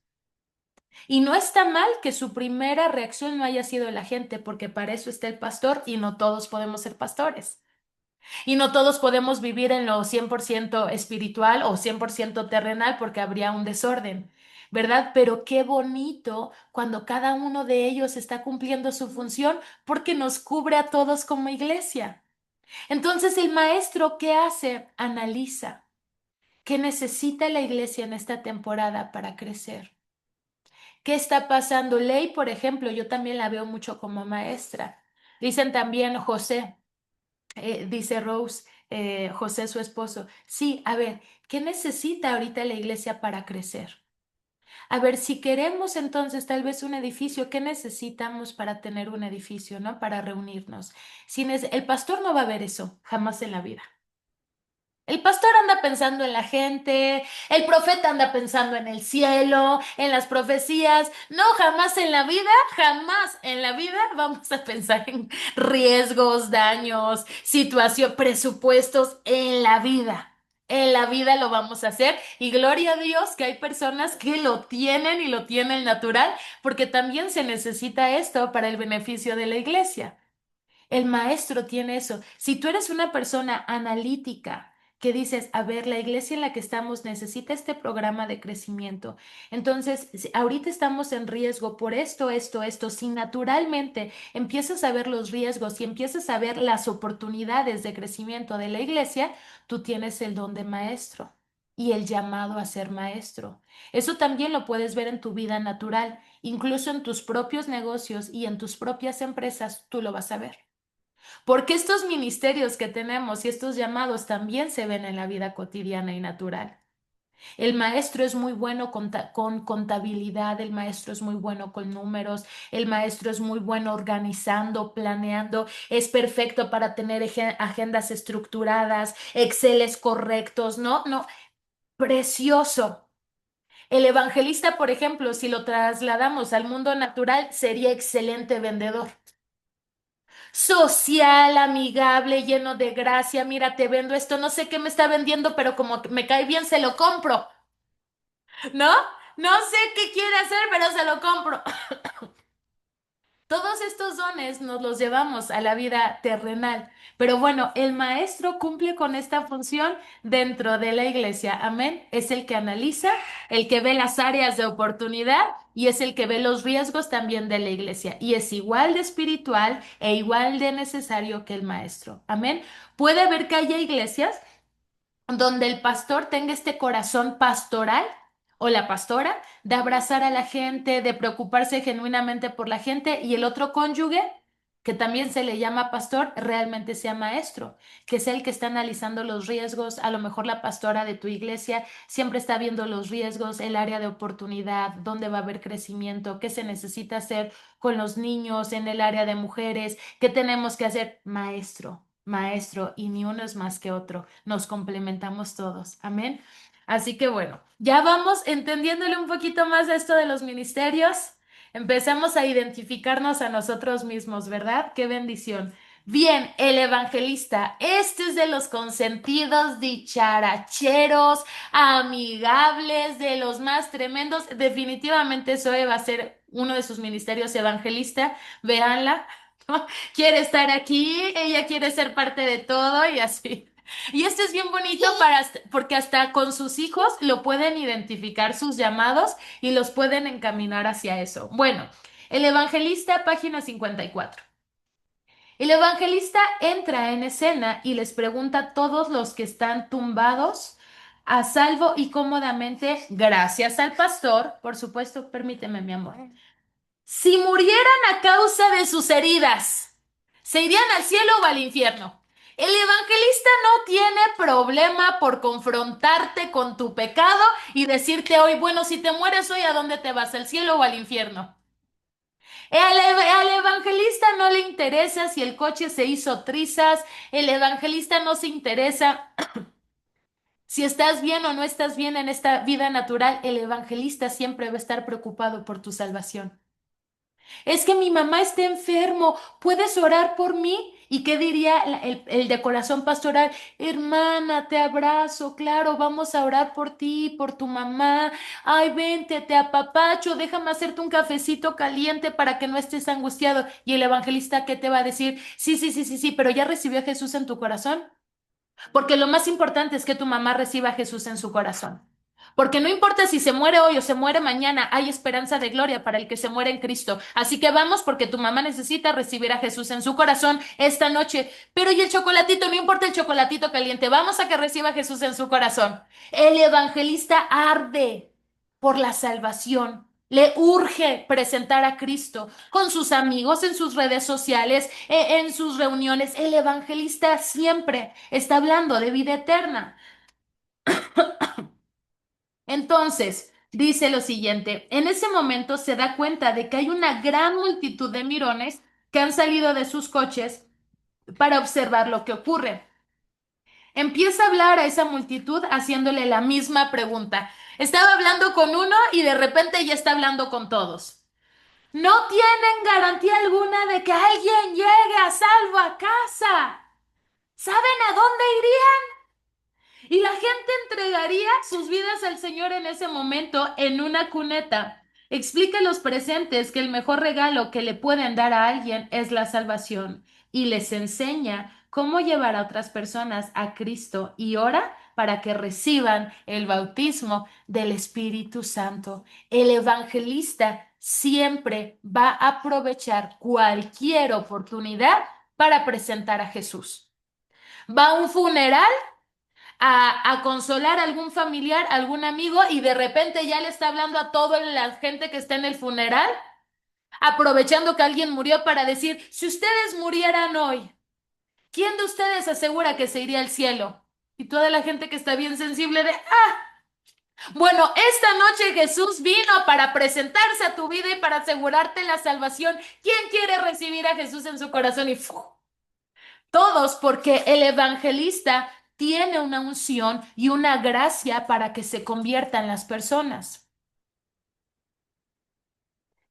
Y no está mal que su primera reacción no haya sido la gente, porque para eso está el pastor y no todos podemos ser pastores. Y no todos podemos vivir en lo 100% espiritual o 100% terrenal porque habría un desorden, ¿verdad? Pero qué bonito cuando cada uno de ellos está cumpliendo su función porque nos cubre a todos como iglesia. Entonces el maestro, ¿qué hace? Analiza. ¿Qué necesita la iglesia en esta temporada para crecer? ¿Qué está pasando? Ley, por ejemplo, yo también la veo mucho como maestra. Dicen también José. Dice Rose, José, su esposo, sí, a ver, ¿qué necesita ahorita la iglesia para crecer? A ver, si queremos entonces tal vez un edificio, ¿qué necesitamos para tener un edificio, ¿no? Para reunirnos. El pastor no va a ver eso jamás en la vida. El pastor anda pensando en la gente, el profeta anda pensando en el cielo, en las profecías. No, jamás en la vida vamos a pensar en riesgos, daños, situación, presupuestos en la vida. En la vida lo vamos a hacer y gloria a Dios que hay personas que lo tienen y lo tienen natural, porque también se necesita esto para el beneficio de la iglesia. El maestro tiene eso. Si tú eres una persona analítica, que dices, a ver, la iglesia en la que estamos necesita este programa de crecimiento. Entonces, si ahorita estamos en riesgo por esto. Si naturalmente empiezas a ver los riesgos y empiezas a ver las oportunidades de crecimiento de la iglesia, tú tienes el don de maestro y el llamado a ser maestro. Eso también lo puedes ver en tu vida natural, incluso en tus propios negocios y en tus propias empresas, tú lo vas a ver. Porque estos ministerios que tenemos y estos llamados también se ven en la vida cotidiana y natural. El maestro es muy bueno con contabilidad, el maestro es muy bueno con números, el maestro es muy bueno organizando, planeando, es perfecto para tener agendas estructuradas, Exceles correctos, ¿no? No, precioso. El evangelista, por ejemplo, si lo trasladamos al mundo natural, sería excelente vendedor. Social, amigable, lleno de gracia. Mira, te vendo esto, no sé qué me está vendiendo, pero como me cae bien, se lo compro. ¿No? No sé qué quiere hacer, pero se lo compro. Todos estos dones nos los llevamos a la vida terrenal, pero bueno, el maestro cumple con esta función dentro de la iglesia. Amén. Es el que analiza, el que ve las áreas de oportunidad y es el que ve los riesgos también de la iglesia. Y es igual de espiritual e igual de necesario que el maestro. Amén. Puede haber que haya iglesias donde el pastor tenga este corazón pastoral o la pastora de abrazar a la gente, de preocuparse genuinamente por la gente y el otro cónyuge, que también se le llama pastor, realmente sea maestro, que sea el que está analizando los riesgos. A lo mejor la pastora de tu iglesia siempre está viendo los riesgos, el área de oportunidad, dónde va a haber crecimiento, qué se necesita hacer con los niños en el área de mujeres, qué tenemos que hacer. Maestro, maestro, y ni uno es más que otro, nos complementamos todos. Amén. Así que bueno, ya vamos entendiéndole un poquito más a esto de los ministerios. Empecemos a identificarnos a nosotros mismos, ¿verdad? Qué bendición. Bien, el evangelista, este es de los consentidos, dicharacheros, amigables, de los más tremendos. Definitivamente Zoe va a ser uno de sus ministerios evangelista. Véanla, ¿no? Quiere estar aquí, ella quiere ser parte de todo y así. Y esto es bien bonito porque hasta con sus hijos lo pueden identificar sus llamados y los pueden encaminar hacia eso. Bueno, el evangelista, página 54. El evangelista entra en escena y les pregunta a todos los que están tumbados a salvo y cómodamente, gracias al pastor, por supuesto, permíteme, mi amor. Si murieran a causa de sus heridas, ¿se irían al cielo o al infierno? El evangelista no tiene problema por confrontarte con tu pecado y decirte hoy, bueno, si te mueres hoy, ¿a dónde te vas? ¿Al cielo o al infierno? Al evangelista no le interesa si el coche se hizo trizas, el evangelista no se interesa si estás bien o no estás bien en esta vida natural, el evangelista siempre va a estar preocupado por tu salvación. Es que mi mamá está enfermo, ¿puedes orar por mí? ¿Y qué diría el de corazón pastoral? Hermana, te abrazo, claro, vamos a orar por ti, por tu mamá. Ay, vente, te apapacho, déjame hacerte un cafecito caliente para que no estés angustiado. Y el evangelista, ¿qué te va a decir? Sí, sí, sí, sí, sí, pero ¿ya recibió a Jesús en tu corazón? Porque lo más importante es que tu mamá reciba a Jesús en su corazón. Porque no importa si se muere hoy o se muere mañana, hay esperanza de gloria para el que se muere en Cristo. Así que vamos porque tu mamá necesita recibir a Jesús en su corazón esta noche. Pero y el chocolatito, no importa el chocolatito caliente, vamos a que reciba a Jesús en su corazón. El evangelista arde por la salvación. Le urge presentar a Cristo con sus amigos, en sus redes sociales, en sus reuniones. El evangelista siempre está hablando de vida eterna. Entonces, dice lo siguiente, en ese momento se da cuenta de que hay una gran multitud de mirones que han salido de sus coches para observar lo que ocurre. Empieza a hablar a esa multitud haciéndole la misma pregunta. Estaba hablando con uno y de repente ya está hablando con todos. No tienen garantía alguna de que alguien llegue a salvo a casa. ¿Saben a dónde iría? Y la gente entregaría sus vidas al Señor en ese momento en una cuneta. Explica a los presentes que el mejor regalo que le pueden dar a alguien es la salvación y les enseña cómo llevar a otras personas a Cristo y ora para que reciban el bautismo del Espíritu Santo. El evangelista siempre va a aprovechar cualquier oportunidad para presentar a Jesús. Va a un funeral a consolar a algún familiar, algún amigo, y de repente ya le está hablando a toda la gente que está en el funeral, aprovechando que alguien murió para decir, si ustedes murieran hoy, ¿quién de ustedes asegura que se iría al cielo? Y toda la gente que está bien sensible de, bueno, esta noche Jesús vino para presentarse a tu vida y para asegurarte la salvación. ¿Quién quiere recibir a Jesús en su corazón? Y ¡fu! Todos, porque el evangelista tiene una unción y una gracia para que se conviertan las personas.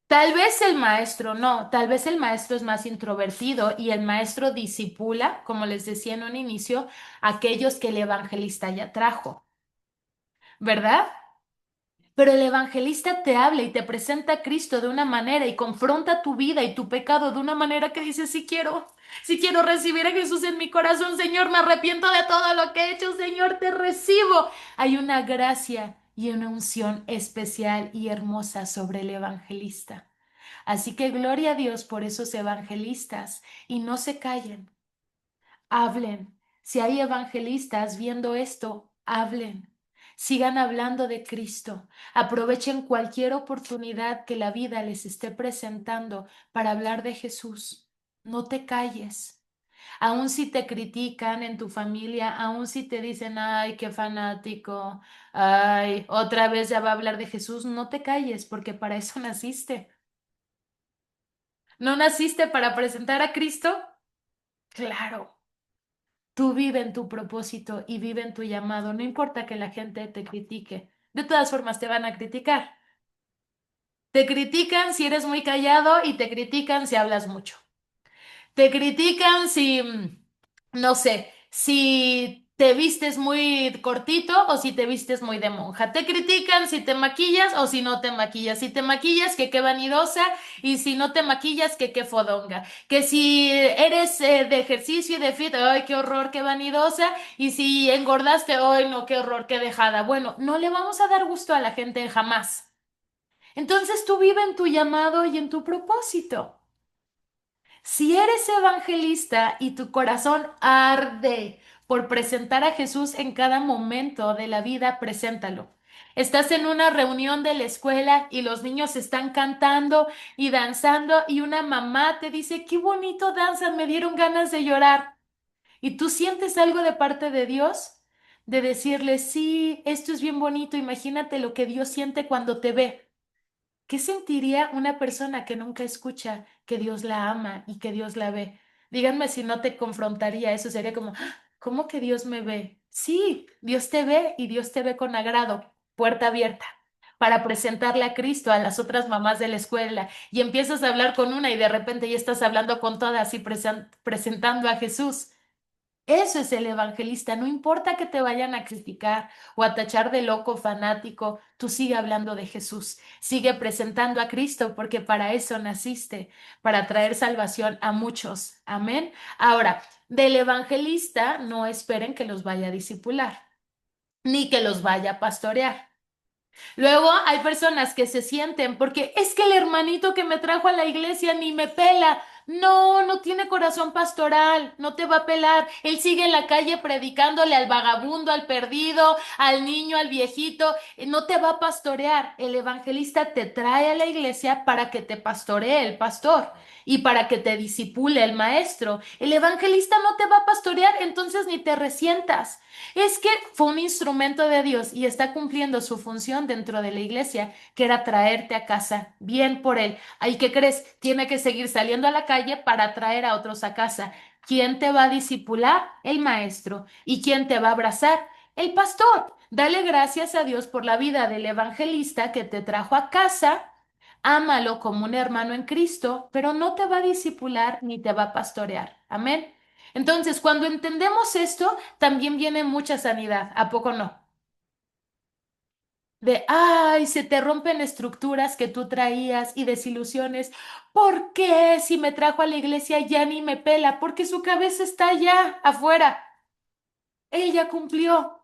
Tal vez el maestro no, tal vez el maestro es más introvertido y el maestro disipula, como les decía en un inicio, a aquellos que el evangelista ya trajo, ¿verdad? Pero el evangelista te habla y te presenta a Cristo de una manera y confronta tu vida y tu pecado de una manera que dices, si quiero recibir a Jesús en mi corazón, Señor, me arrepiento de todo lo que he hecho, Señor, te recibo. Hay una gracia y una unción especial y hermosa sobre el evangelista. Así que gloria a Dios por esos evangelistas y no se callen, hablen. Si hay evangelistas viendo esto, hablen. Sigan hablando de Cristo. Aprovechen cualquier oportunidad que la vida les esté presentando para hablar de Jesús. No te calles. Aun si te critican en tu familia, aun si te dicen, ay, qué fanático, ay, otra vez ya va a hablar de Jesús, no te calles porque para eso naciste. ¿No naciste para presentar a Cristo? Claro. Tú vive en tu propósito y vive en tu llamado. No importa que la gente te critique. De todas formas, te van a criticar. Te critican si eres muy callado y te critican si hablas mucho. Te critican si, no sé, si te vistes muy cortito o si te vistes muy de monja. Te critican si te maquillas o si no te maquillas. Si te maquillas, que qué vanidosa, y si no te maquillas, que qué fodonga. Que si eres de ejercicio y de fit, ay, qué horror, qué vanidosa. Y si engordaste, ay, no, qué horror, qué dejada. Bueno, no le vamos a dar gusto a la gente jamás. Entonces tú vive en tu llamado y en tu propósito. Si eres evangelista y tu corazón arde por presentar a Jesús en cada momento de la vida, preséntalo. Estás en una reunión de la escuela y los niños están cantando y danzando y una mamá te dice, qué bonito danzan, me dieron ganas de llorar. Y tú sientes algo de parte de Dios, de decirle, sí, esto es bien bonito, imagínate lo que Dios siente cuando te ve. ¿Qué sentiría una persona que nunca escucha que Dios la ama y que Dios la ve? Díganme si no te confrontaría eso, sería como, "Ah, ¿cómo que Dios me ve? Sí, Dios te ve y Dios te ve con agrado, puerta abierta, para presentarle a Cristo a las otras mamás de la escuela y empiezas a hablar con una y de repente ya estás hablando con todas y presentando a Jesús. Eso es el evangelista, no importa que te vayan a criticar o a tachar de loco fanático, tú sigue hablando de Jesús, sigue presentando a Cristo porque para eso naciste, para traer salvación a muchos. Amén. Ahora, del evangelista no esperen que los vaya a discipular, ni que los vaya a pastorear. Luego hay personas que se sienten porque es que el hermanito que me trajo a la iglesia ni me pela. No, no tiene corazón pastoral, no te va a pelar. Él sigue en la calle predicándole al vagabundo, al perdido, al niño, al viejito. No te va a pastorear. El evangelista te trae a la iglesia para que te pastoree el pastor y para que te disipule el maestro. El evangelista no te va a pastorear, entonces ni te resientas. Es que fue un instrumento de Dios y está cumpliendo su función dentro de la iglesia, que era traerte a casa. Bien por él. ¿Ahí qué crees? Tiene que seguir saliendo a la calle para traer a otros a casa. ¿Quién te va a discipular? El maestro. ¿Y quién te va a abrazar? El pastor. Dale gracias a Dios por la vida del evangelista que te trajo a casa. Ámalo como un hermano en Cristo, pero no te va a discipular ni te va a pastorear. Amén. Entonces, cuando entendemos esto, también viene mucha sanidad, ¿a poco no? De, ay, se te rompen estructuras que tú traías y desilusiones. ¿Por qué si me trajo a la iglesia ya ni me pela? Porque su cabeza está allá afuera. Él ya cumplió.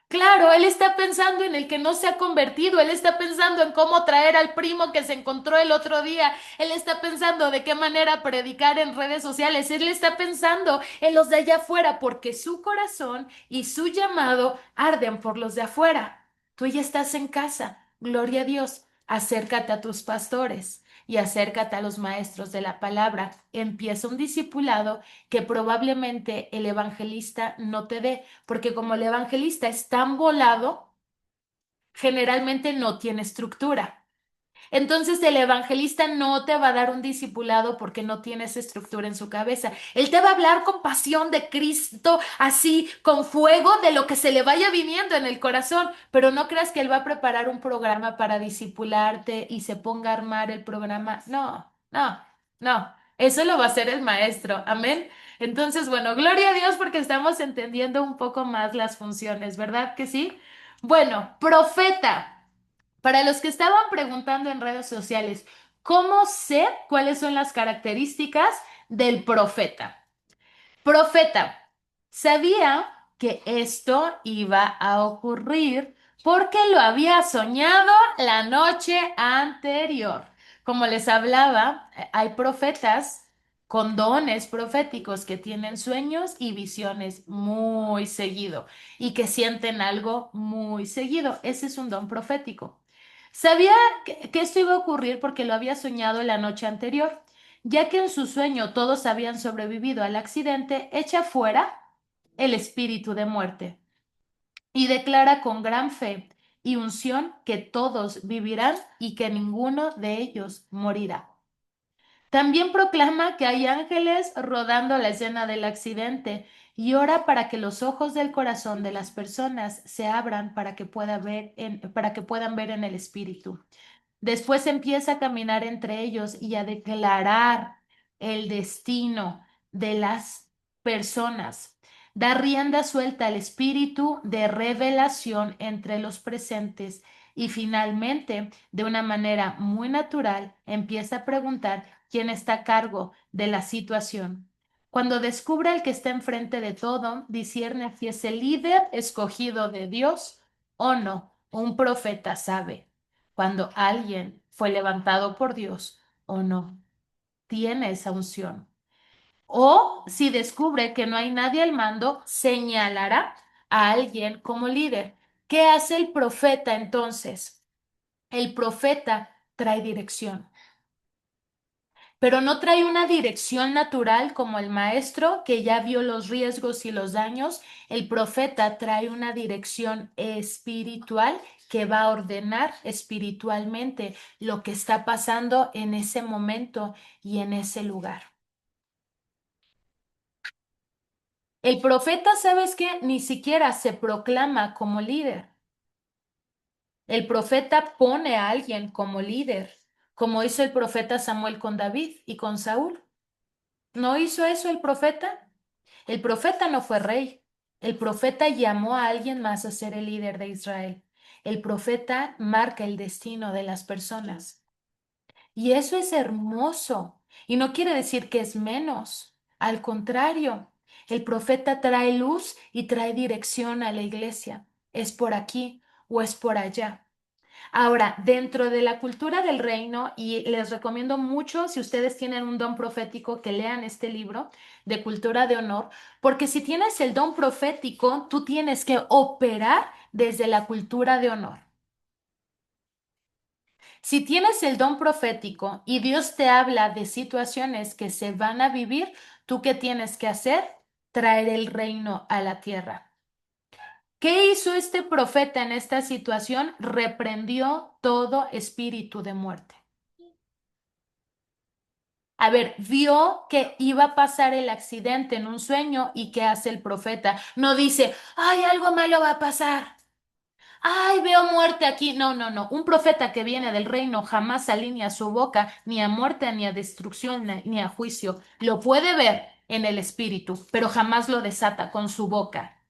Claro, él está pensando en el que no se ha convertido, él está pensando en cómo traer al primo que se encontró el otro día, él está pensando de qué manera predicar en redes sociales, él está pensando en los de allá afuera, porque su corazón y su llamado arden por los de afuera. Tú ya estás en casa, gloria a Dios, acércate a tus pastores y acércate a los maestros de la palabra, empieza un discipulado que probablemente el evangelista no te dé porque como el evangelista es tan volado, generalmente no tiene estructura. Entonces el evangelista no te va a dar un discipulado porque no tiene esa estructura en su cabeza. Él te va a hablar con pasión de Cristo, así, con fuego de lo que se le vaya viniendo en el corazón, pero no creas que él va a preparar un programa para discipularte y se ponga a armar el programa. No, no, no. Eso lo va a hacer el maestro. Amén. Entonces, bueno, gloria a Dios porque estamos entendiendo un poco más las funciones, ¿verdad que sí? Bueno, profeta. Para los que estaban preguntando en redes sociales, ¿cómo sé cuáles son las características del profeta? Profeta, sabía que esto iba a ocurrir porque lo había soñado la noche anterior. Como les hablaba, hay profetas con dones proféticos que tienen sueños y visiones muy seguido y que sienten algo muy seguido. Ese es un don profético. Sabía que esto iba a ocurrir porque lo había soñado la noche anterior. Ya que en su sueño todos habían sobrevivido al accidente, echa fuera el espíritu de muerte y declara con gran fe y unción que todos vivirán y que ninguno de ellos morirá. También proclama que hay ángeles rodando la escena del accidente y ora para que los ojos del corazón de las personas se abran para que para que puedan ver en el espíritu. Después empieza a caminar entre ellos y a declarar el destino de las personas. Da rienda suelta al espíritu de revelación entre los presentes y finalmente, de una manera muy natural, empieza a preguntar quién está a cargo de la situación. Cuando descubre al que está enfrente de todo, discierne si es el líder escogido de Dios o no. Un profeta sabe cuando alguien fue levantado por Dios o no, tiene esa unción. O si descubre que no hay nadie al mando, señalará a alguien como líder. ¿Qué hace el profeta entonces? El profeta trae dirección, pero no trae una dirección natural como el maestro que ya vio los riesgos y los daños. El profeta trae una dirección espiritual que va a ordenar espiritualmente lo que está pasando en ese momento y en ese lugar. El profeta, ¿sabes qué? Ni siquiera se proclama como líder. El profeta pone a alguien como líder, como hizo el profeta Samuel con David y con Saúl. ¿No hizo eso el profeta? El profeta no fue rey. El profeta llamó a alguien más a ser el líder de Israel. El profeta marca el destino de las personas. Y eso es hermoso. Y no quiere decir que es menos. Al contrario, el profeta trae luz y trae dirección a la iglesia. Es por aquí o es por allá. Ahora, dentro de la cultura del reino, y les recomiendo mucho, si ustedes tienen un don profético, que lean este libro de Cultura de Honor, porque si tienes el don profético, tú tienes que operar desde la cultura de honor. Si tienes el don profético y Dios te habla de situaciones que se van a vivir, ¿tú qué tienes que hacer? Traer el reino a la tierra. ¿Qué hizo este profeta en esta situación? Reprendió todo espíritu de muerte. A ver, vio que iba a pasar el accidente en un sueño y ¿qué hace el profeta? No dice, ay, algo malo va a pasar. Ay, veo muerte aquí. No, no, no. Un profeta que viene del reino jamás alinea su boca ni a muerte, ni a destrucción, ni a juicio. Lo puede ver en el espíritu, pero jamás lo desata con su boca.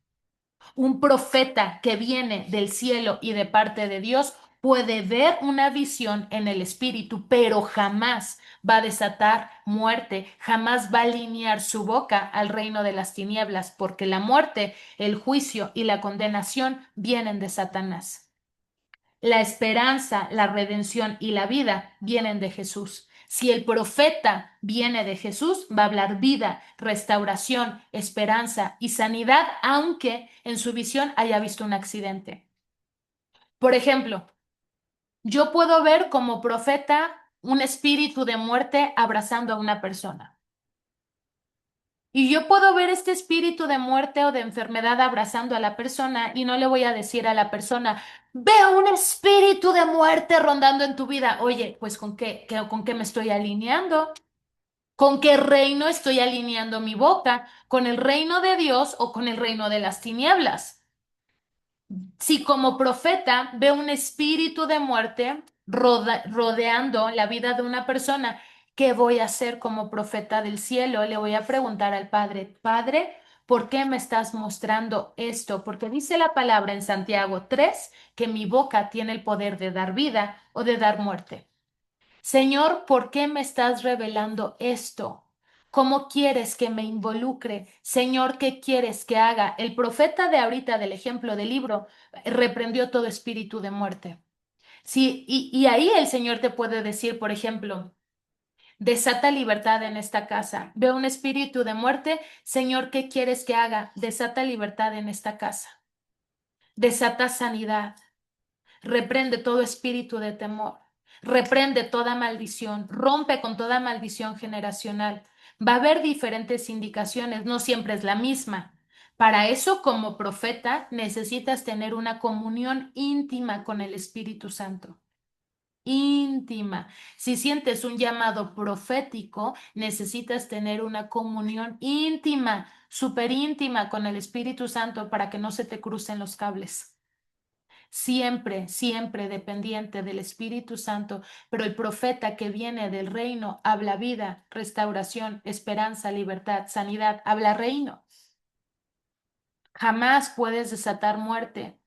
Un profeta que viene del cielo y de parte de Dios puede ver una visión en el espíritu, pero jamás va a desatar muerte, jamás va a alinear su boca al reino de las tinieblas, porque la muerte, el juicio y la condenación vienen de Satanás. La esperanza, la redención y la vida vienen de Jesús. Si el profeta viene de Jesús, va a hablar vida, restauración, esperanza y sanidad, aunque en su visión haya visto un accidente. Por ejemplo, yo puedo ver como profeta un espíritu de muerte abrazando a una persona. Y yo puedo ver este espíritu de muerte o de enfermedad abrazando a la persona y no le voy a decir a la persona, veo un espíritu de muerte rondando en tu vida. Oye, pues ¿con qué me estoy alineando? ¿Con qué reino estoy alineando mi boca? ¿Con el reino de Dios o con el reino de las tinieblas? Si como profeta veo un espíritu de muerte rodeando la vida de una persona, ¿qué voy a hacer como profeta del cielo? Le voy a preguntar al Padre, Padre, ¿por qué me estás mostrando esto? Porque dice la palabra en Santiago 3 que mi boca tiene el poder de dar vida o de dar muerte. Señor, ¿por qué me estás revelando esto? ¿Cómo quieres que me involucre? Señor, ¿qué quieres que haga? El profeta de ahorita del ejemplo del libro reprendió todo espíritu de muerte. Sí, y ahí el Señor te puede decir, por ejemplo, desata libertad en esta casa. Veo un espíritu de muerte. Señor, ¿qué quieres que haga? Desata libertad en esta casa. Desata sanidad. Reprende todo espíritu de temor, reprende toda maldición, rompe con toda maldición generacional. Va a haber diferentes indicaciones, no siempre es la misma. Para eso, como profeta, necesitas tener una comunión íntima con el Espíritu Santo. Íntima. Si sientes un llamado profético, necesitas tener una comunión íntima, súper íntima con el Espíritu Santo para que no se te crucen los cables. Siempre, siempre dependiente del Espíritu Santo, pero el profeta que viene del reino habla vida, restauración, esperanza, libertad, sanidad, habla reino. Jamás puedes desatar muerte,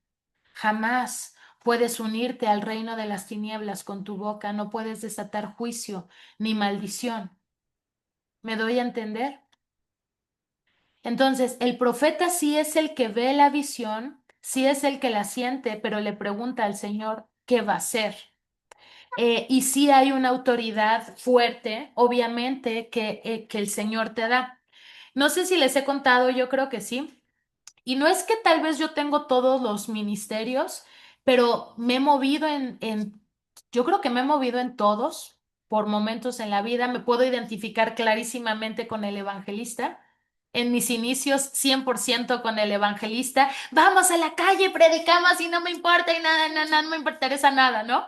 jamás puedes unirte al reino de las tinieblas con tu boca, no puedes desatar juicio ni maldición. ¿Me doy a entender? Entonces, el profeta sí es el que ve la visión, sí es el que la siente, pero le pregunta al Señor, ¿qué va a hacer? Y sí hay una autoridad fuerte, obviamente, que el Señor te da. No sé si les he contado, yo creo que sí. Y no es que tal vez yo tengo todos los ministerios, pero me he movido yo creo que me he movido en todos por momentos en la vida. Me puedo identificar clarísimamente con el evangelista. En mis inicios, 100% con el evangelista. Vamos a la calle, predicamos y no me importa y nada, nada, no me interesa nada, ¿no?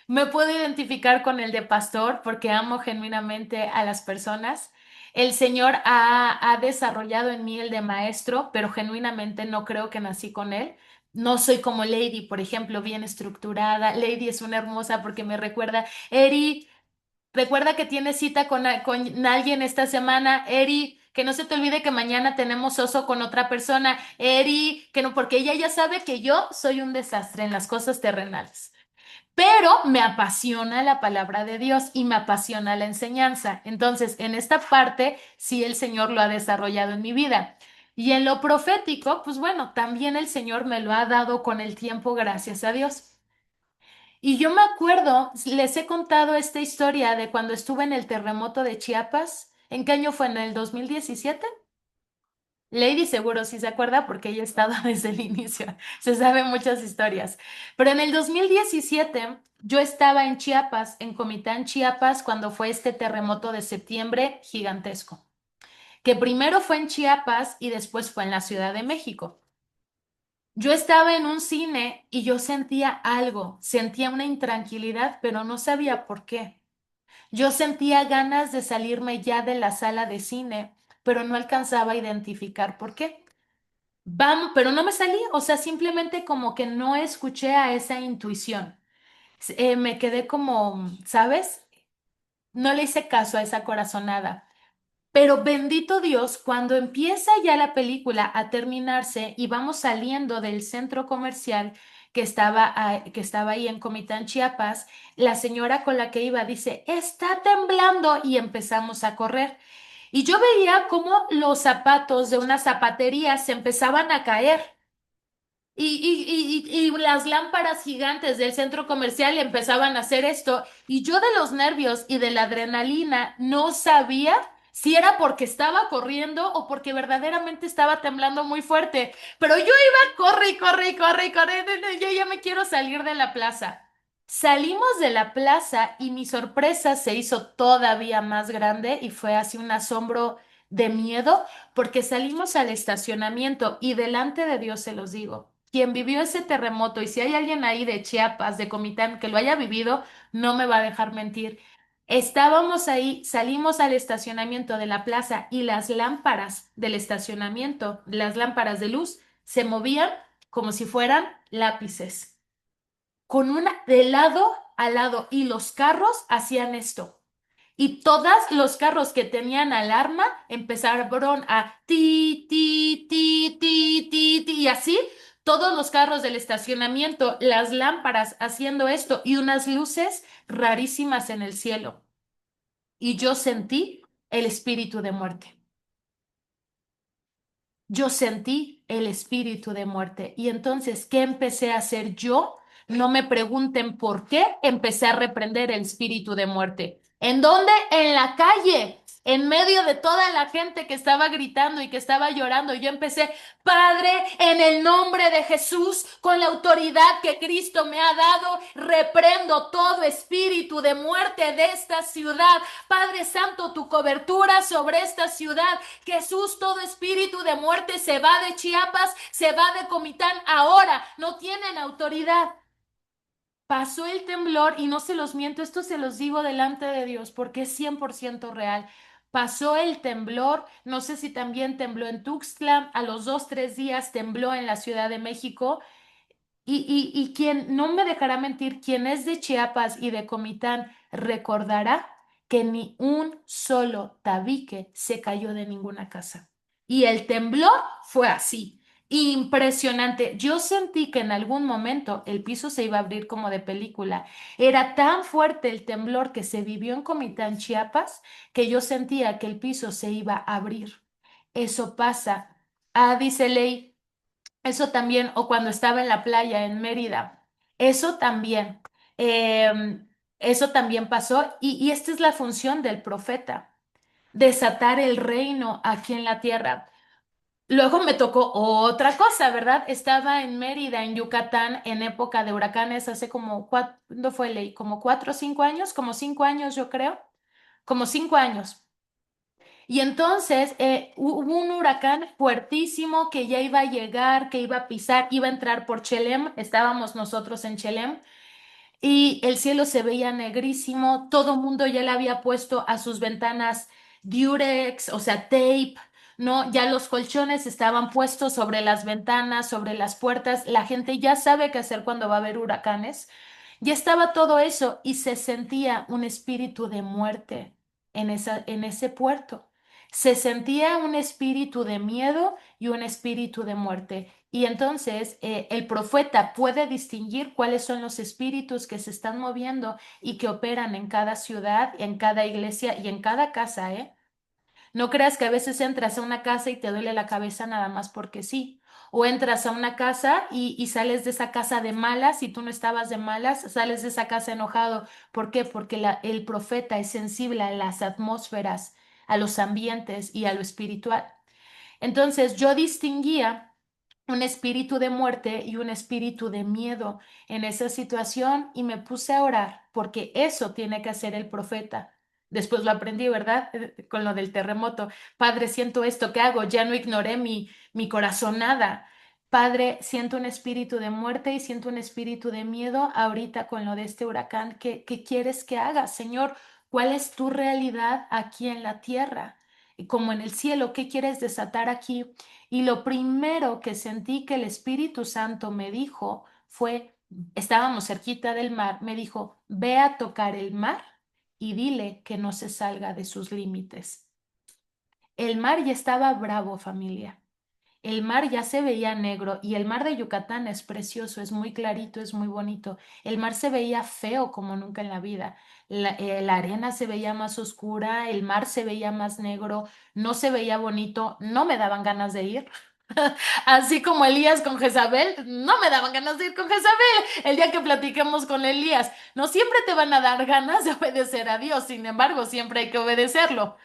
Me puedo identificar con el de pastor porque amo genuinamente a las personas. El Señor ha desarrollado en mí el de maestro, pero genuinamente no creo que nací con él. No soy como Lady, por ejemplo, bien estructurada. Lady es una hermosa porque me recuerda, Eri, recuerda que tienes cita con alguien esta semana. Eri, que no se te olvide que mañana tenemos oso con otra persona. Eri, que no, porque ella ya sabe que yo soy un desastre en las cosas terrenales. Pero me apasiona la palabra de Dios y me apasiona la enseñanza. Entonces, en esta parte, sí el Señor lo ha desarrollado en mi vida. Y en lo profético, pues bueno, también el Señor me lo ha dado con el tiempo, gracias a Dios. Y yo me acuerdo, les he contado esta historia de cuando estuve en el terremoto de Chiapas. ¿En qué año fue? ¿En el 2017? Lady seguro sí se acuerda porque ella ha estado desde el inicio, se sabe muchas historias. Pero en el 2017 yo estaba en Chiapas, en Comitán, Chiapas, cuando fue este terremoto de septiembre gigantesco, que primero fue en Chiapas y después fue en la Ciudad de México. Yo estaba en un cine y yo sentía algo, sentía una intranquilidad, pero no sabía por qué. Yo sentía ganas de salirme ya de la sala de cine, pero no alcanzaba a identificar por qué. Vamos, pero no me salí, o sea, simplemente como que no escuché a esa intuición. Me quedé como, ¿sabes? No le hice caso a esa corazonada. Pero bendito Dios, cuando empieza ya la película a terminarse y vamos saliendo del centro comercial que estaba ahí en Comitán, Chiapas, la señora con la que iba dice, está temblando y empezamos a correr. Y yo veía cómo los zapatos de una zapatería se empezaban a caer. Y las lámparas gigantes del centro comercial empezaban a hacer esto. Y yo de los nervios y de la adrenalina no sabía si era porque estaba corriendo o porque verdaderamente estaba temblando muy fuerte. Pero yo iba, corre, y corre, y corre, y corre. Yo ya me quiero salir de la plaza. Salimos de la plaza y mi sorpresa se hizo todavía más grande y fue así un asombro. de miedo, porque salimos al estacionamiento y delante de Dios se los digo. Quien vivió ese terremoto, y si hay alguien ahí de Chiapas, de Comitán, que lo haya vivido, no me va a dejar mentir. Estábamos ahí, salimos al estacionamiento de la plaza y las lámparas del estacionamiento, las lámparas de luz, se movían como si fueran lápices, con una de lado a lado, y los carros hacían esto. Y todos los carros que tenían alarma empezaron a ti, ti, ti, ti, ti, ti, y así todos los carros del estacionamiento, las lámparas haciendo esto y unas luces rarísimas en el cielo. Y yo sentí el espíritu de muerte. Yo sentí el espíritu de muerte. Y entonces, ¿qué empecé a hacer yo? No me pregunten por qué empecé a reprender el espíritu de muerte. ¿En dónde? En la calle, en medio de toda la gente que estaba gritando y que estaba llorando. Yo empecé, Padre, en el nombre de Jesús, con la autoridad que Cristo me ha dado, reprendo todo espíritu de muerte de esta ciudad. Padre Santo, tu cobertura sobre esta ciudad. Jesús, todo espíritu de muerte se va de Chiapas, se va de Comitán ahora. No tienen autoridad. Pasó el temblor y no se los miento, esto se los digo delante de Dios porque es 100% real. Pasó el temblor, no sé si también tembló en Tuxtla, a los 2, 3 días tembló en la Ciudad de México. Y quien no me dejará mentir, quien es de Chiapas y de Comitán recordará que ni un solo tabique se cayó de ninguna casa. Y el temblor fue así, impresionante. Yo sentí que en algún momento el piso se iba a abrir como de película. Era tan fuerte el temblor que se vivió en Comitán, Chiapas, que yo sentía que el piso se iba a abrir. Eso pasa. Ah, dice Ley. Eso también, o cuando estaba en la playa en Mérida, eso también, eh, eso también pasó y esta es la función del profeta, desatar el reino aquí en la tierra. Luego me tocó otra cosa, ¿verdad? Estaba en Mérida, en Yucatán, en época de huracanes, hace como ¿cuándo fue ley? Como 4 o 5 años, como 5 años yo creo, como 5 años. Y entonces hubo un huracán fuertísimo que ya iba a llegar, que iba a pisar, iba a entrar por Chelem, estábamos nosotros en Chelem, y el cielo se veía negrísimo, todo mundo ya le había puesto a sus ventanas Durex, o sea, tape, ¿no? Ya los colchones estaban puestos sobre las ventanas, sobre las puertas, la gente ya sabe qué hacer cuando va a haber huracanes. Ya estaba todo eso y se sentía un espíritu de muerte en ese puerto. Se sentía un espíritu de miedo y un espíritu de muerte. Y entonces el profeta puede distinguir cuáles son los espíritus que se están moviendo y que operan en cada ciudad, en cada iglesia y en cada casa, ¿eh? No creas que a veces entras a una casa y te duele la cabeza nada más porque sí. O entras a una casa y sales de esa casa de malas y tú no estabas de malas, sales de esa casa enojado. ¿Por qué? Porque el profeta es sensible a las atmósferas, a los ambientes y a lo espiritual. Entonces yo distinguía un espíritu de muerte y un espíritu de miedo en esa situación y me puse a orar porque eso tiene que hacer el profeta. Después lo aprendí, ¿verdad? Con lo del terremoto. Padre, siento esto, ¿qué hago? Ya no ignoré mi corazonada. Padre, siento un espíritu de muerte y siento un espíritu de miedo ahorita con lo de este huracán. ¿Qué quieres que haga, Señor? ¿Cuál es tu realidad aquí en la tierra? Y como en el cielo, ¿qué quieres desatar aquí? Y lo primero que sentí que el Espíritu Santo me dijo fue, estábamos cerquita del mar, me dijo, ve a tocar el mar y dile que no se salga de sus límites. El mar ya estaba bravo, familia. El mar ya se veía negro y el mar de Yucatán es precioso, es muy clarito, es muy bonito. El mar se veía feo como nunca en la vida. La arena se veía más oscura, el mar se veía más negro, no se veía bonito, no me daban ganas de ir. Así como Elías con Jezabel, no me daban ganas de ir con Jezabel el día que platiquemos con Elías. No siempre te van a dar ganas de obedecer a Dios, sin embargo, siempre hay que obedecerlo.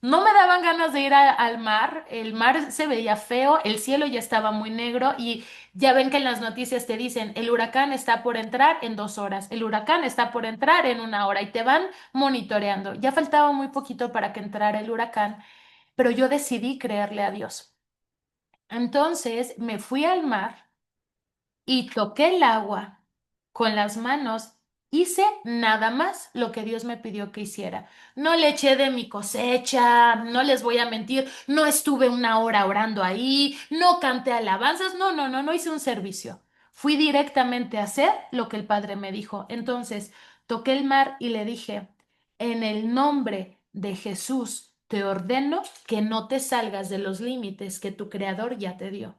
No me daban ganas de ir al mar, el mar se veía feo, el cielo ya estaba muy negro y ya ven que en las noticias te dicen, el huracán está por entrar en 2 horas, el huracán está por entrar en 1 hora y te van monitoreando. Ya faltaba muy poquito para que entrara el huracán pero yo decidí creerle a Dios. Entonces me fui al mar y toqué el agua con las manos. Hice nada más lo que Dios me pidió que hiciera. No le eché de mi cosecha, no les voy a mentir, no estuve una hora orando ahí, no canté alabanzas, no hice un servicio. Fui directamente a hacer lo que el Padre me dijo. Entonces, toqué el mar y le dije, en el nombre de Jesús, te ordeno que no te salgas de los límites que tu Creador ya te dio.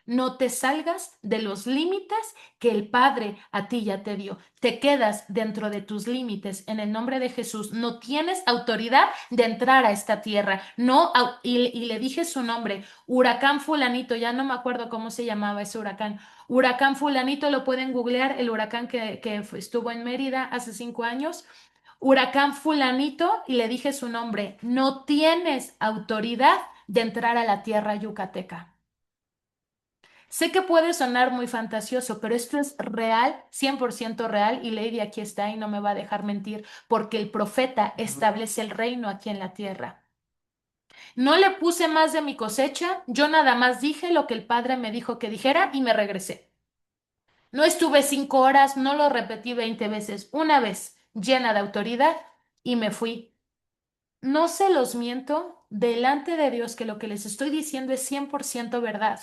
No te salgas de los límites que el Padre a ti ya te dio. Te quedas dentro de tus límites. En el nombre de Jesús, no tienes autoridad de entrar a esta tierra. No, y le dije su nombre, huracán fulanito, ya no me acuerdo cómo se llamaba ese huracán. Huracán fulanito, lo pueden googlear, el huracán que estuvo en Mérida hace 5 años. Huracán fulanito, y le dije su nombre. No tienes autoridad de entrar a la tierra yucateca. Sé que puede sonar muy fantasioso, pero esto es real, 100% real, y Lady aquí está y no me va a dejar mentir, porque el profeta establece el reino aquí en la tierra. No le puse más de mi cosecha, yo nada más dije lo que el Padre me dijo que dijera y me regresé. No estuve 5 horas, no lo repetí 20 veces, una vez, llena de autoridad, y me fui. No se los miento delante de Dios que lo que les estoy diciendo es 100% verdad.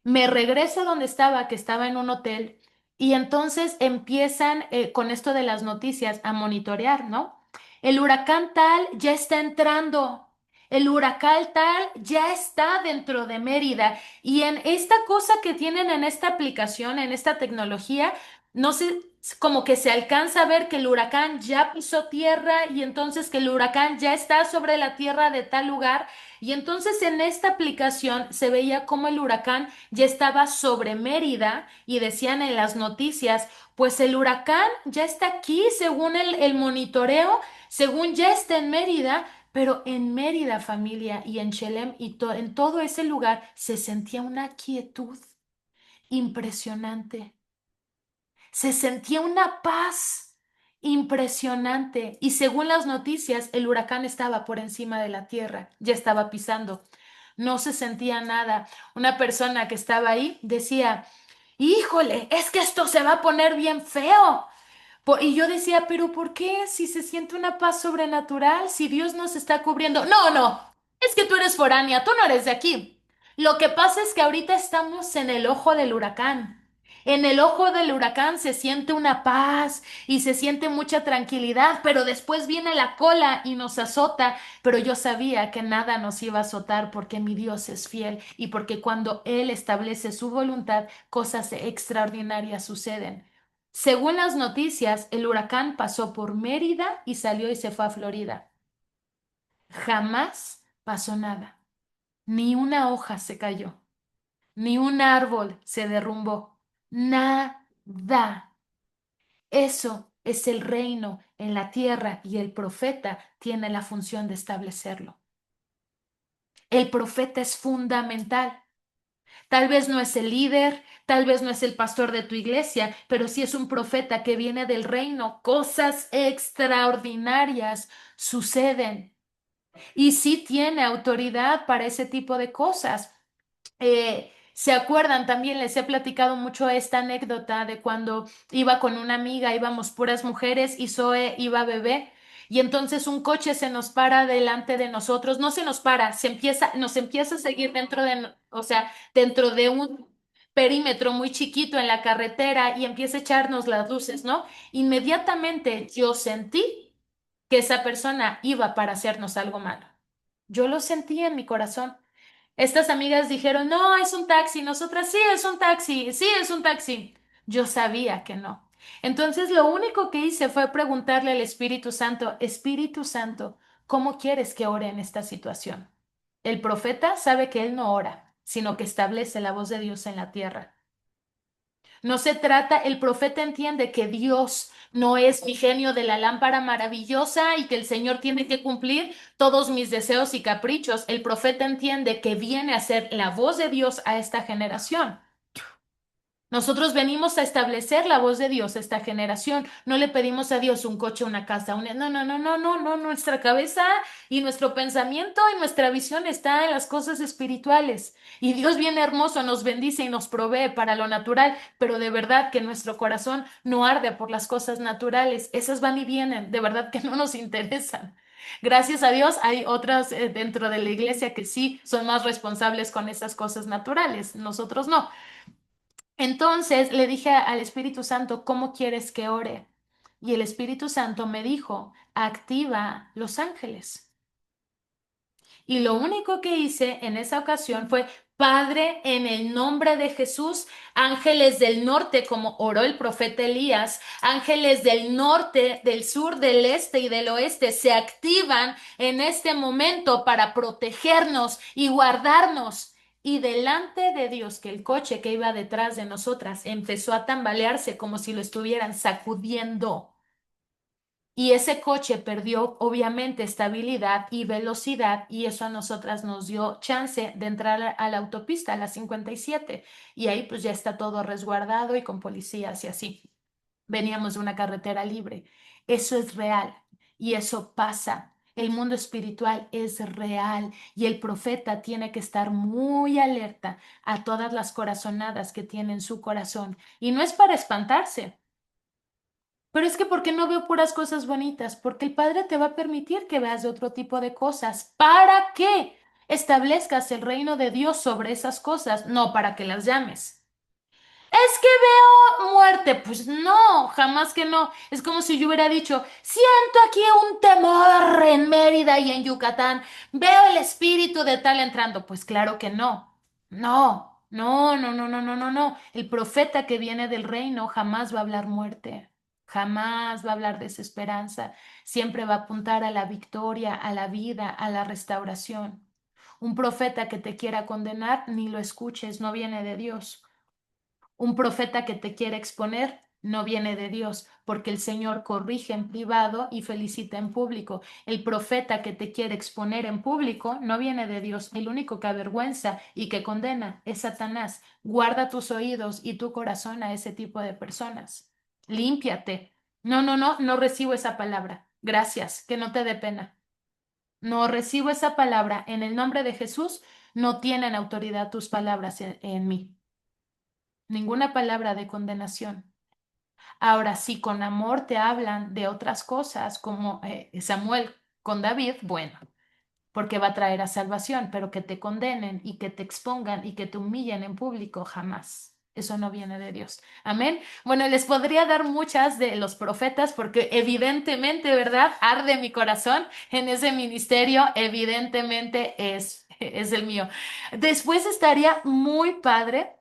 Me regreso donde estaba, que estaba en un hotel, y entonces empiezan con esto de las noticias a monitorear, ¿no? El huracán tal ya está entrando, el huracán tal ya está dentro de Mérida, y en esta cosa que tienen en esta aplicación, en esta tecnología, no sé, como que se alcanza a ver que el huracán ya pisó tierra y entonces que el huracán ya está sobre la tierra de tal lugar. Y entonces en esta aplicación se veía como el huracán ya estaba sobre Mérida y decían en las noticias, pues el huracán ya está aquí según el monitoreo, según ya está en Mérida, pero en Mérida, familia, y en Chelem y en todo ese lugar se sentía una quietud impresionante. Se sentía una paz impresionante y según las noticias, el huracán estaba por encima de la tierra, ya estaba pisando. No se sentía nada. Una persona que estaba ahí decía, híjole, es que esto se va a poner bien feo. Y yo decía, pero ¿por qué? Si se siente una paz sobrenatural, si Dios nos está cubriendo. No, no, es que tú eres foránea, tú no eres de aquí. Lo que pasa es que ahorita estamos en el ojo del huracán. En el ojo del huracán se siente una paz y se siente mucha tranquilidad, pero después viene la cola y nos azota. Pero yo sabía que nada nos iba a azotar porque mi Dios es fiel y porque cuando Él establece su voluntad, cosas extraordinarias suceden. Según las noticias, el huracán pasó por Mérida y salió y se fue a Florida. Jamás pasó nada. Ni una hoja se cayó, ni un árbol se derrumbó. Nada. Eso es el reino en la tierra y el profeta tiene la función de establecerlo. El profeta es fundamental. Tal vez no es el líder, tal vez no es el pastor de tu iglesia, pero sí es un profeta que viene del reino. Cosas extraordinarias suceden y sí tiene autoridad para ese tipo de cosas. ¿Se acuerdan? También les he platicado mucho esta anécdota de cuando iba con una amiga, íbamos puras mujeres y Zoe iba bebé. Y entonces un coche se nos para delante de nosotros, no se nos para, nos empieza a seguir dentro o sea, dentro de un perímetro muy chiquito en la carretera y empieza a echarnos las luces, ¿no? Inmediatamente yo sentí que esa persona iba para hacernos algo malo. Yo lo sentí en mi corazón. Estas amigas dijeron, no, es un taxi. Nosotras, sí, es un taxi, sí, es un taxi. Yo sabía que no. Entonces, lo único que hice fue preguntarle al Espíritu Santo, ¿cómo quieres que ore en esta situación? El profeta sabe que él no ora, sino que establece la voz de Dios en la tierra. No se trata, el profeta entiende que Dios no es mi genio de la lámpara maravillosa y que el Señor tiene que cumplir todos mis deseos y caprichos. El profeta entiende que viene a ser la voz de Dios a esta generación. Nosotros venimos a establecer la voz de Dios a esta generación. No le pedimos a Dios un coche, una casa, no, no, no, no, no, no. Nuestra cabeza y nuestro pensamiento y nuestra visión está en las cosas espirituales. Y Dios bien hermoso nos bendice y nos provee para lo natural, pero de verdad que nuestro corazón no arde por las cosas naturales. Esas van y vienen, de verdad que no nos interesan. Gracias a Dios hay otras dentro de la iglesia que sí son más responsables con esas cosas naturales. Nosotros no. Entonces le dije al Espíritu Santo, ¿cómo quieres que ore? Y el Espíritu Santo me dijo, activa los ángeles. Y lo único que hice en esa ocasión fue, Padre, en el nombre de Jesús, ángeles del norte, como oró el profeta Elías, ángeles del norte, del sur, del este y del oeste, se activan en este momento para protegernos y guardarnos. Y delante de Dios, que el coche que iba detrás de nosotras empezó a tambalearse como si lo estuvieran sacudiendo. Y ese coche perdió obviamente estabilidad y velocidad y eso a nosotras nos dio chance de entrar a la autopista, a la 57. Y ahí pues ya está todo resguardado y con policías y así. Veníamos de una carretera libre. Eso es real y eso pasa. El mundo espiritual es real y el profeta tiene que estar muy alerta a todas las corazonadas que tiene en su corazón. Y no es para espantarse. Pero es que ¿por qué no veo puras cosas bonitas? Porque el Padre te va a permitir que veas de otro tipo de cosas. ¿Para qué establezcas el reino de Dios sobre esas cosas? No para que las llames. Es que veo muerte. Pues no, jamás que no. Es como si yo hubiera dicho, siento aquí un temor en Mérida y en Yucatán. Veo el espíritu de tal entrando. Pues claro que no. No, no, no, no, no, no, no, no. El profeta que viene del reino jamás va a hablar muerte. Jamás va a hablar desesperanza. Siempre va a apuntar a la victoria, a la vida, a la restauración. Un profeta que te quiera condenar, ni lo escuches, no viene de Dios. Un profeta que te quiere exponer no viene de Dios, porque el Señor corrige en privado y felicita en público. El profeta que te quiere exponer en público no viene de Dios. El único que avergüenza y que condena es Satanás. Guarda tus oídos y tu corazón a ese tipo de personas. Límpiate. No, no, no, no recibo esa palabra. Gracias, que no te dé pena. No recibo esa palabra. En el nombre de Jesús, no tienen autoridad tus palabras en mí. Ninguna palabra de condenación. Ahora, si con amor te hablan de otras cosas, como Samuel con David, bueno, porque va a traer a salvación, pero que te condenen y que te expongan y que te humillen en público, jamás. Eso no viene de Dios. Amén. Bueno, les podría dar muchas de los profetas porque evidentemente, ¿verdad? Arde mi corazón en ese ministerio, evidentemente es el mío. Después estaría muy padre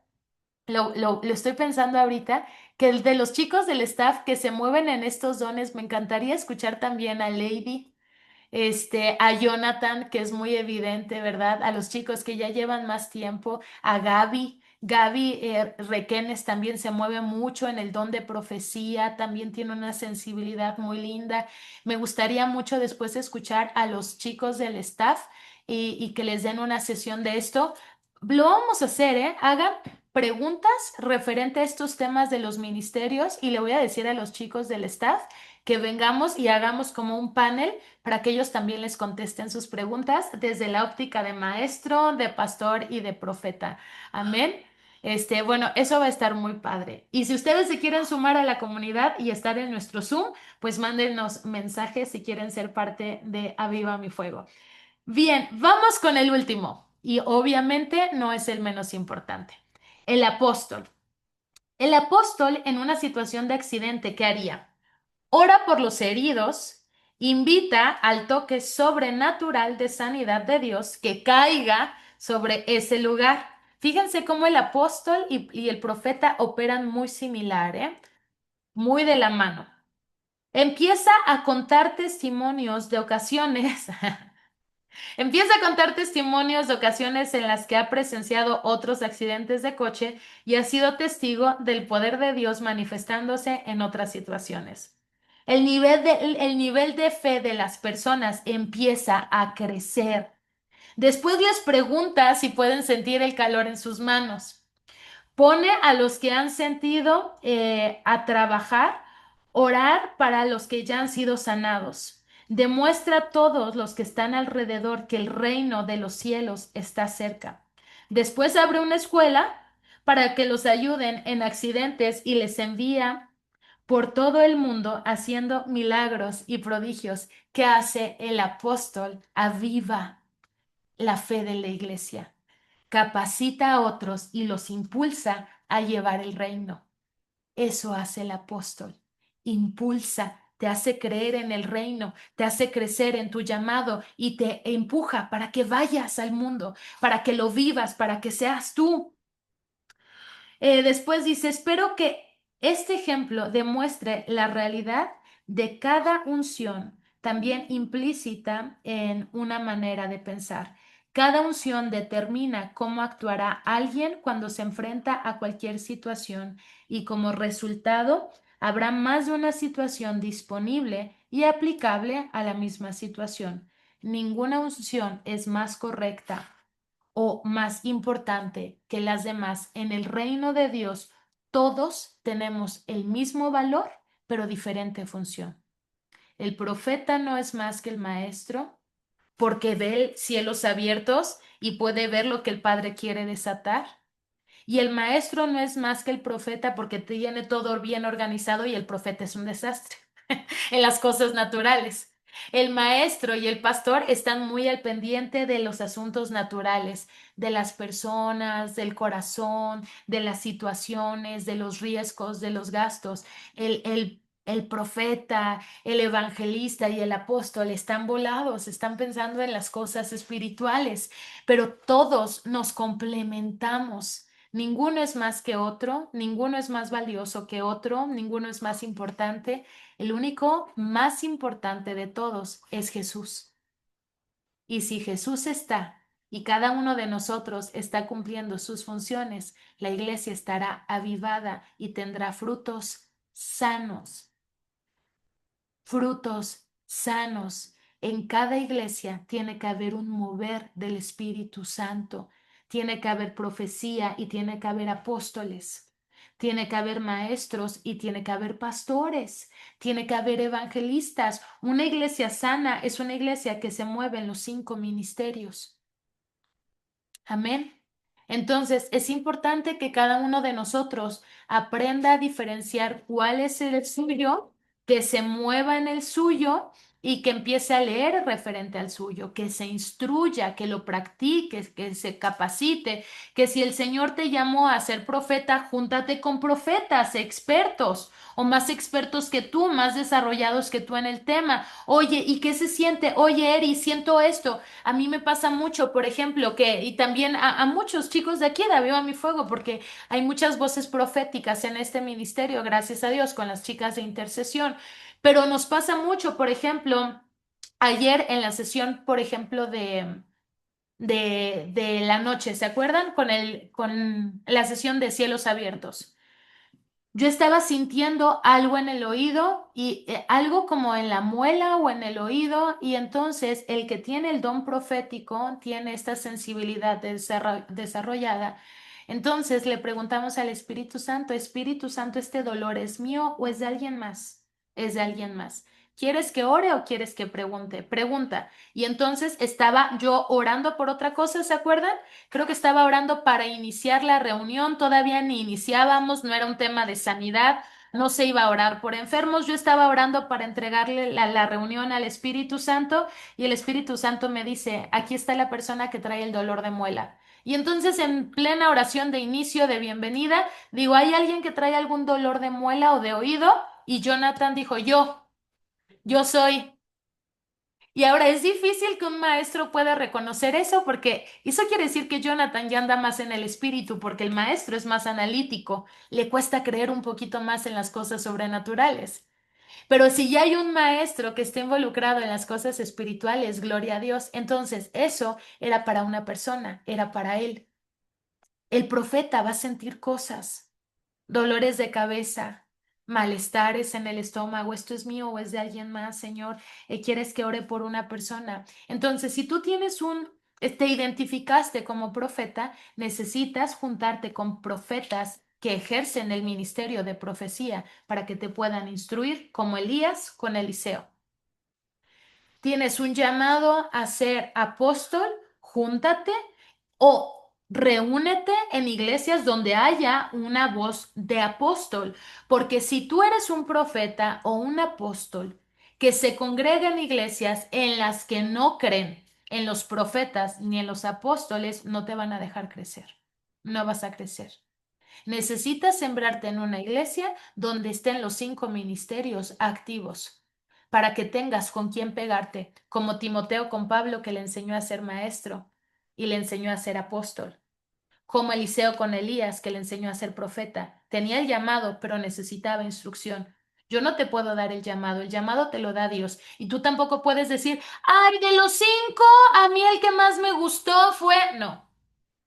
lo estoy pensando ahorita, que el de los chicos del staff que se mueven en estos dones, me encantaría escuchar también a Lady, a Jonathan, que es muy evidente, ¿verdad? A los chicos que ya llevan más tiempo, a Gaby. Gaby Requenes también se mueve mucho en el don de profecía, también tiene una sensibilidad muy linda. Me gustaría mucho después escuchar a los chicos del staff y que les den una sesión de esto. Lo vamos a hacer, ¿eh? Hagan preguntas referente a estos temas de los ministerios y le voy a decir a los chicos del staff que vengamos y hagamos como un panel para que ellos también les contesten sus preguntas desde la óptica de maestro, de pastor y de profeta. Amén. Bueno, eso va a estar muy padre. Y si ustedes se quieren sumar a la comunidad y estar en nuestro Zoom, pues mándenos mensajes si quieren ser parte de Aviva mi Fuego. Bien, vamos con el último. Y obviamente no es el menos importante. El apóstol. El apóstol en una situación de accidente, ¿qué haría? Ora por los heridos, invita al toque sobrenatural de sanidad de Dios que caiga sobre ese lugar. Fíjense cómo el apóstol y el profeta operan muy similar, ¿eh? Muy de la mano. Empieza a contar testimonios de ocasiones. Empieza a contar testimonios de ocasiones en las que ha presenciado otros accidentes de coche y ha sido testigo del poder de Dios manifestándose en otras situaciones. El nivel de fe de las personas empieza a crecer. Después les pregunta si pueden sentir el calor en sus manos. Pone a los que han sentido a trabajar, orar para los que ya han sido sanados. Demuestra a todos los que están alrededor que el reino de los cielos está cerca. Después abre una escuela para que los ayuden en accidentes y les envía por todo el mundo haciendo milagros y prodigios que hace el apóstol. Aviva la fe de la iglesia, capacita a otros y los impulsa a llevar el reino. Eso hace el apóstol. Impulsa, te hace creer en el reino, te hace crecer en tu llamado y te empuja para que vayas al mundo, para que lo vivas, para que seas tú. Después dice, espero que este ejemplo demuestre la realidad de cada unción, también implícita en una manera de pensar. Cada unción determina cómo actuará alguien cuando se enfrenta a cualquier situación y como resultado habrá más de una situación disponible y aplicable a la misma situación. Ninguna unción es más correcta o más importante que las demás. En el reino de Dios, todos tenemos el mismo valor, pero diferente función. El profeta no es más que el maestro porque ve cielos abiertos y puede ver lo que el Padre quiere desatar. Y el maestro no es más que el profeta porque tiene todo bien organizado y el profeta es un desastre en las cosas naturales. El maestro y el pastor están muy al pendiente de los asuntos naturales, de las personas, del corazón, de las situaciones, de los riesgos, de los gastos. El profeta, el evangelista y el apóstol están volados, están pensando en las cosas espirituales, pero todos nos complementamos. Ninguno es más que otro, ninguno es más valioso que otro, ninguno es más importante. El único más importante de todos es Jesús. Y si Jesús está y cada uno de nosotros está cumpliendo sus funciones, la iglesia estará avivada y tendrá frutos sanos, frutos sanos. En cada iglesia tiene que haber un mover del Espíritu Santo, tiene que haber profecía y tiene que haber apóstoles, tiene que haber maestros y tiene que haber pastores, tiene que haber evangelistas. Una iglesia sana es una iglesia que se mueve en los 5 ministerios. Amén. Entonces, es importante que cada uno de nosotros aprenda a diferenciar cuál es el suyo, que se mueva en el suyo y que empiece a leer referente al suyo, que se instruya, que lo practique, que se capacite, que si el Señor te llamó a ser profeta, júntate con profetas, expertos o más expertos que tú, más desarrollados que tú en el tema. Oye, ¿y qué se siente? Oye, Eri, siento esto. A mí me pasa mucho, por ejemplo, y también a muchos chicos de aquí de Aviva Mi Fuego, porque hay muchas voces proféticas en este ministerio, gracias a Dios, con las chicas de intercesión. Pero nos pasa mucho, por ejemplo, ayer en la sesión, por ejemplo, de la noche, ¿se acuerdan? Con la sesión de cielos abiertos. Yo estaba sintiendo algo en el oído y algo como en la muela o en el oído y entonces el que tiene el don profético tiene esta sensibilidad desarrollada. Entonces le preguntamos al Espíritu Santo, ¿este dolor es mío o es de alguien más? Es de alguien más. ¿Quieres que ore o quieres que pregunte? Pregunta. Y entonces estaba yo orando por otra cosa, ¿se acuerdan? Creo que estaba orando para iniciar la reunión, todavía ni iniciábamos, no era un tema de sanidad, no se iba a orar por enfermos, yo estaba orando para entregarle la reunión al Espíritu Santo y el Espíritu Santo me dice, aquí está la persona que trae el dolor de muela. Y entonces en plena oración de inicio, de bienvenida, digo, ¿hay alguien que trae algún dolor de muela o de oído? Y Jonathan dijo, yo soy. Y ahora es difícil que un maestro pueda reconocer eso porque eso quiere decir que Jonathan ya anda más en el espíritu porque el maestro es más analítico, le cuesta creer un poquito más en las cosas sobrenaturales. Pero si ya hay un maestro que está involucrado en las cosas espirituales, gloria a Dios, entonces eso era para una persona, era para él. El profeta va a sentir cosas, dolores de cabeza, malestares en el estómago, esto es mío o es de alguien más, Señor, quieres que ore por una persona. Entonces, si tú tienes te identificaste como profeta, necesitas juntarte con profetas que ejercen el ministerio de profecía para que te puedan instruir, como Elías con Eliseo. Tienes un llamado a ser apóstol, júntate o reúnete en iglesias donde haya una voz de apóstol, porque si tú eres un profeta o un apóstol que se congrega en iglesias en las que no creen en los profetas ni en los apóstoles, no te van a dejar crecer, no vas a crecer. Necesitas sembrarte en una iglesia donde estén los 5 ministerios activos para que tengas con quién pegarte, como Timoteo con Pablo que le enseñó a ser maestro y le enseñó a ser apóstol, como Eliseo con Elías que le enseñó a ser profeta. Tenía el llamado, pero necesitaba instrucción. Yo no te puedo dar el llamado te lo da Dios. Y tú tampoco puedes decir, ay, de los 5, a mí el que más me gustó fue... No,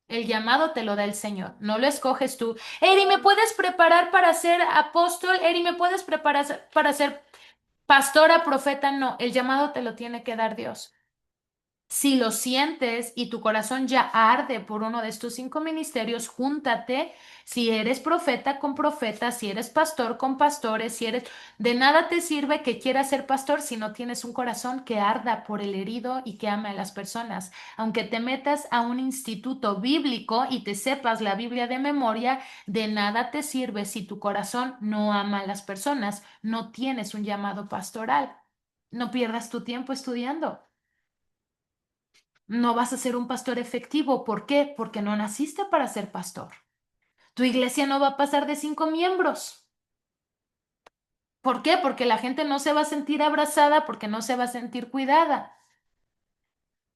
el llamado te lo da el Señor, no lo escoges tú. Eri, ¿me puedes preparar para ser apóstol? Eri, ¿me puedes preparar para ser pastora, profeta? No, el llamado te lo tiene que dar Dios. Si lo sientes y tu corazón ya arde por uno de estos 5 ministerios, júntate. Si eres profeta con profetas, si eres pastor con pastores, si eres... De nada te sirve que quieras ser pastor si no tienes un corazón que arda por el herido y que ame a las personas. Aunque te metas a un instituto bíblico y te sepas la Biblia de memoria, de nada te sirve si tu corazón no ama a las personas. No tienes un llamado pastoral. No pierdas tu tiempo estudiando. No vas a ser un pastor efectivo. ¿Por qué? Porque no naciste para ser pastor. Tu iglesia no va a pasar de 5 miembros. ¿Por qué? Porque la gente no se va a sentir abrazada, porque no se va a sentir cuidada.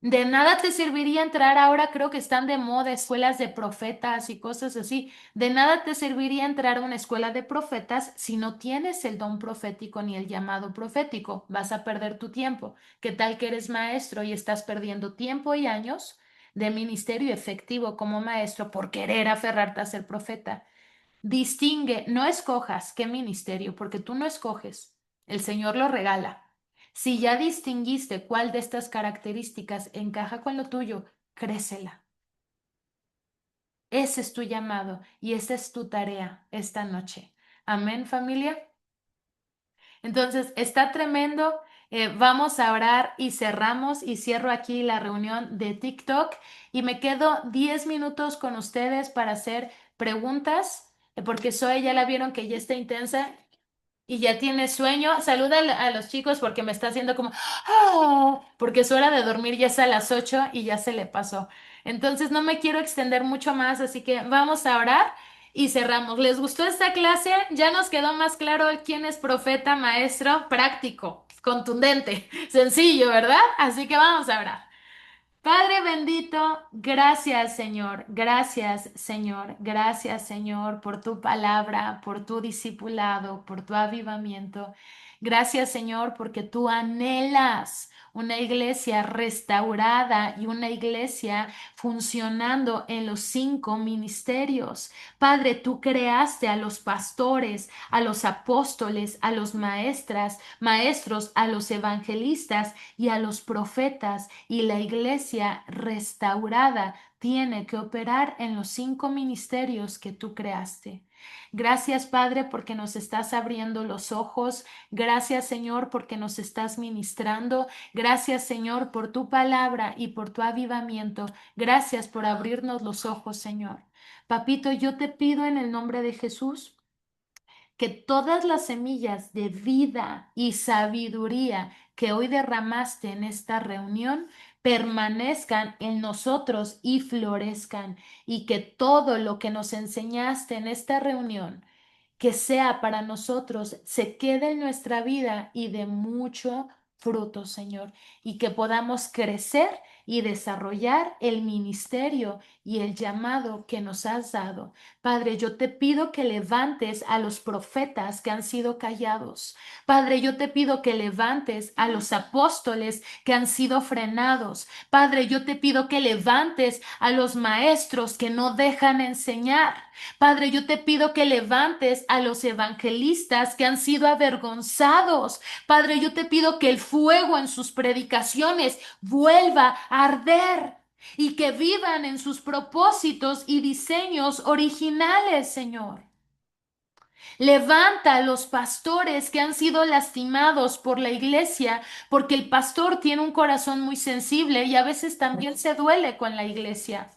De nada te serviría entrar ahora, creo que están de moda escuelas de profetas y cosas así. De nada te serviría entrar a una escuela de profetas si no tienes el don profético ni el llamado profético. Vas a perder tu tiempo. ¿Qué tal que eres maestro y estás perdiendo tiempo y años de ministerio efectivo como maestro por querer aferrarte a ser profeta? Distingue, no escojas qué ministerio, porque tú no escoges. El Señor lo regala. Si ya distinguiste cuál de estas características encaja con lo tuyo, crécela. Ese es tu llamado y esa es tu tarea esta noche. Amén, familia. Entonces, está tremendo. Vamos a orar y cerramos y cierro aquí la reunión de TikTok y me quedo 10 minutos con ustedes para hacer preguntas, porque Zoe ya la vieron que ya está intensa y ya tiene sueño. Saluda a los chicos porque me está haciendo como, "Ah", porque su hora de dormir ya es a las 8 y ya se le pasó. Entonces no me quiero extender mucho más, así que vamos a orar y cerramos. ¿Les gustó esta clase? Ya nos quedó más claro quién es profeta, maestro, práctico, contundente, sencillo, ¿verdad? Así que vamos a orar. Padre bendito, gracias Señor, gracias Señor, gracias Señor por tu palabra, por tu discipulado, por tu avivamiento. Gracias Señor porque tú anhelas una iglesia restaurada y una iglesia funcionando en los 5 ministerios. Padre, tú creaste a los pastores, a los apóstoles, a los maestros, a los evangelistas y a los profetas, y la iglesia restaurada tiene que operar en los 5 ministerios que tú creaste. Gracias, Padre, porque nos estás abriendo los ojos. Gracias, Señor, porque nos estás ministrando. Gracias, Señor, por tu palabra y por tu avivamiento. Gracias por abrirnos los ojos, Señor. Papito, yo te pido en el nombre de Jesús que todas las semillas de vida y sabiduría que hoy derramaste en esta reunión permanezcan en nosotros y florezcan, y que todo lo que nos enseñaste en esta reunión, que sea para nosotros, se quede en nuestra vida y de mucho fruto, Señor, y que podamos crecer y desarrollar el ministerio y el llamado que nos has dado. Padre, yo te pido que levantes a los profetas que han sido callados. Padre, yo te pido que levantes a los apóstoles que han sido frenados. Padre, yo te pido que levantes a los maestros que no dejan enseñar. Padre, yo te pido que levantes a los evangelistas que han sido avergonzados. Padre, yo te pido que el fuego en sus predicaciones vuelva a arder. y que vivan en sus propósitos y diseños originales, Señor. Levanta a los pastores que han sido lastimados por la iglesia, porque el pastor tiene un corazón muy sensible y a veces también se duele con la iglesia.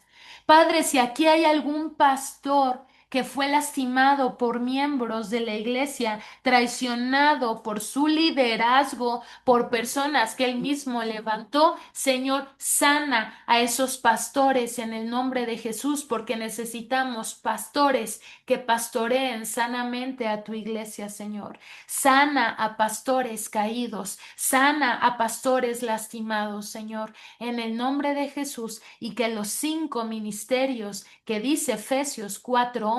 Padre, si aquí hay algún pastor que fue lastimado por miembros de la iglesia, traicionado por su liderazgo, por personas que él mismo levantó, Señor, sana a esos pastores en el nombre de Jesús, porque necesitamos pastores que pastoreen sanamente a tu iglesia, Señor. Sana a pastores caídos, sana a pastores lastimados, Señor, en el nombre de Jesús, y que los 5 ministerios que dice Efesios 4:11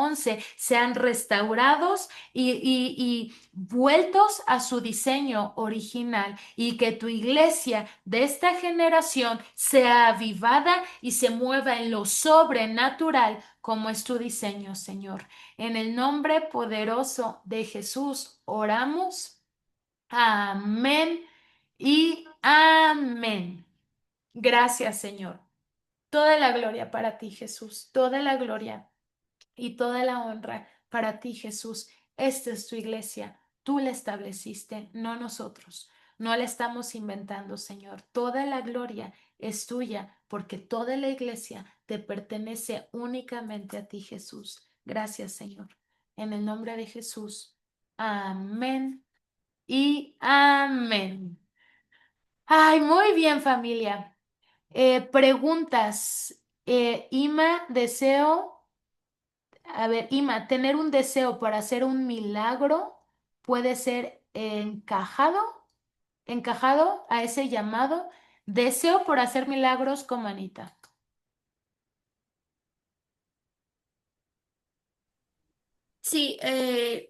sean restaurados y vueltos a su diseño original, y que tu iglesia de esta generación sea avivada y se mueva en lo sobrenatural como es tu diseño, Señor. En el nombre poderoso de Jesús oramos. Amén y amén. Gracias, Señor. Toda la gloria para ti, Jesús. Toda la gloria y toda la honra para ti, Jesús. Esta es tu iglesia. Tú la estableciste, no nosotros. No la estamos inventando, Señor. Toda la gloria es tuya, porque toda la iglesia te pertenece únicamente a ti, Jesús. Gracias, Señor. En el nombre de Jesús. Amén y amén. Ay, muy bien, familia. Preguntas. Ima, Ima, tener un deseo para hacer un milagro puede ser encajado a ese llamado. Deseo por hacer milagros como Anita. Sí,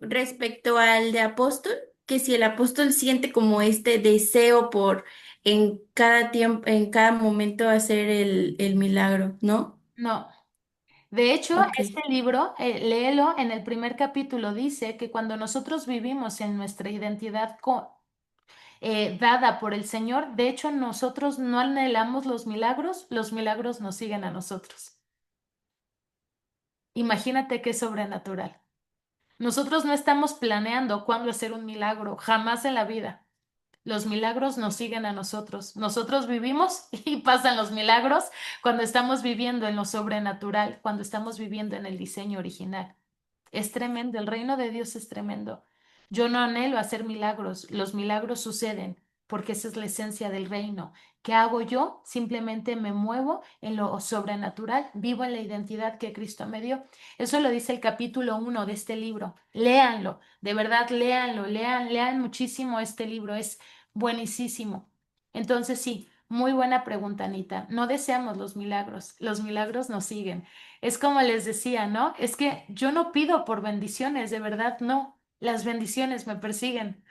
respecto al de apóstol, que si el apóstol siente como este deseo por en cada tiempo, en cada momento hacer el milagro, ¿no? No. De hecho, Ok. este libro, léelo, en el primer capítulo dice que cuando nosotros vivimos en nuestra identidad dada por el Señor, de hecho nosotros no anhelamos los milagros nos siguen a nosotros. Imagínate qué sobrenatural. Nosotros no estamos planeando cuándo hacer un milagro, jamás en la vida. Los milagros nos siguen a nosotros. Nosotros vivimos y pasan los milagros cuando estamos viviendo en lo sobrenatural, cuando estamos viviendo en el diseño original. Es tremendo, el reino de Dios es tremendo. Yo no anhelo hacer milagros, los milagros suceden porque esa es la esencia del reino. ¿Qué hago yo? Simplemente me muevo en lo sobrenatural, vivo en la identidad que Cristo me dio. Eso lo dice el capítulo 1 de este libro. Léanlo, de verdad, léanlo, lean muchísimo este libro, es buenísimo. Entonces, sí, muy buena pregunta, Anita. No deseamos los milagros nos siguen. Es como les decía, ¿no? Es que yo no pido por bendiciones, de verdad, no. Las bendiciones me persiguen.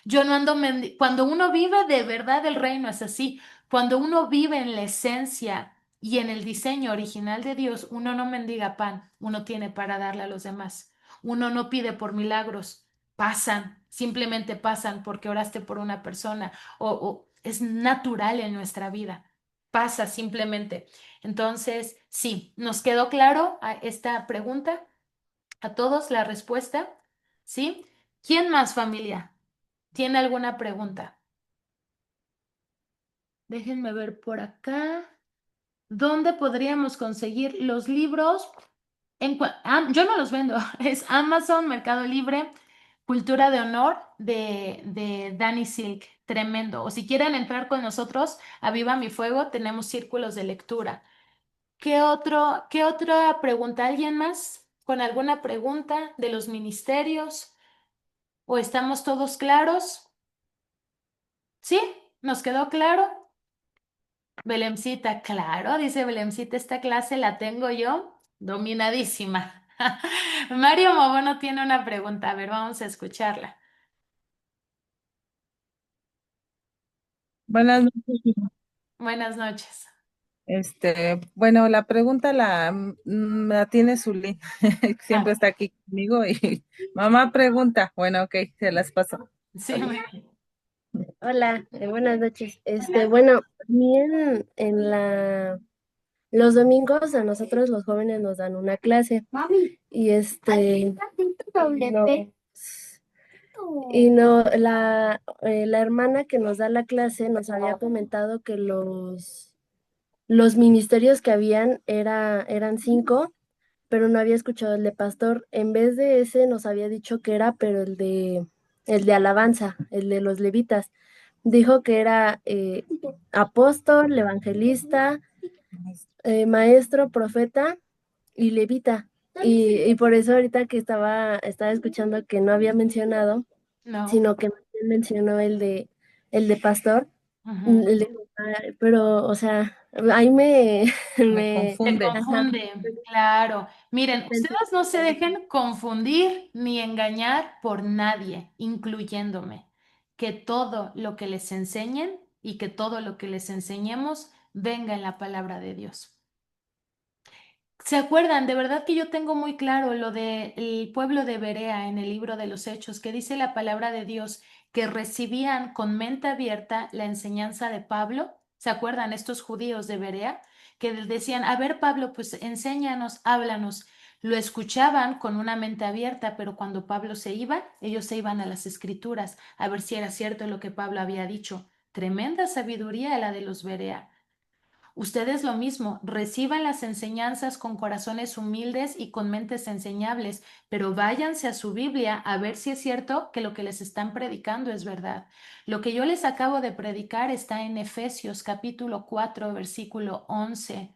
Yo no ando cuando uno vive de verdad el reino es así. Cuando uno vive en la esencia y en el diseño original de Dios, uno no mendiga pan, uno tiene para darle a los demás. Uno no pide por milagros, pasan, simplemente pasan porque oraste por una persona o es natural en nuestra vida. Pasa simplemente. Entonces, sí, ¿nos quedó claro a esta pregunta? ¿A todos la respuesta? ¿Sí? ¿Quién más, familia? ¿Tiene alguna pregunta? Déjenme ver por acá. ¿Dónde podríamos conseguir los libros? Yo no los vendo, es Amazon, Mercado Libre, Cultura de Honor de Danny Silk, tremendo. O si quieren entrar con nosotros a Viva Mi Fuego, tenemos círculos de lectura. Qué otra pregunta? ¿Alguien más con alguna pregunta de los ministerios? ¿O estamos todos claros? ¿Sí? ¿Nos quedó claro? Belemcita, claro, dice Belemcita, esta clase la tengo yo dominadísima. Mario Mobono tiene una pregunta, a ver, vamos a escucharla. Buenas noches. Buenas noches. Bueno, la pregunta la tiene Zulín, siempre Ah, está aquí conmigo y mamá pregunta. Bueno, ok, se las paso. sí, muy bien. Hola, buenas noches. Bueno, también los domingos a nosotros los jóvenes nos dan una clase y no, y no, la hermana que nos da la clase nos había comentado que los ministerios que habían eran 5, pero no había escuchado el de pastor. En vez de ese nos había dicho que era, pero el de alabanza, el de los levitas. Dijo que era apóstol, evangelista, maestro, profeta y levita. Y por eso ahorita que estaba escuchando que no había mencionado, No. sino que mencionó el de pastor. Ujú. Pero, o sea, ahí Me Te confunde. ajá, confunde, claro. Miren, pensé ustedes no se que dejen confundir ni engañar por nadie, incluyéndome. Que todo lo que les enseñen y que todo lo que les enseñemos venga en la palabra de Dios. ¿Se acuerdan? De verdad que yo tengo muy claro lo del pueblo de Berea en el libro de los Hechos, que dice la palabra de Dios que recibían con mente abierta la enseñanza de Pablo. ¿Se acuerdan estos judíos de Berea? Que decían, a ver, Pablo, pues enséñanos, háblanos. Lo escuchaban con una mente abierta, pero cuando Pablo se iba, ellos se iban a las escrituras a ver si era cierto lo que Pablo había dicho. Tremenda sabiduría la de los Berea. Ustedes lo mismo, reciban las enseñanzas con corazones humildes y con mentes enseñables, pero váyanse a su Biblia a ver si es cierto que lo que les están predicando es verdad. Lo que yo les acabo de predicar está en Efesios capítulo 4, versículo 11.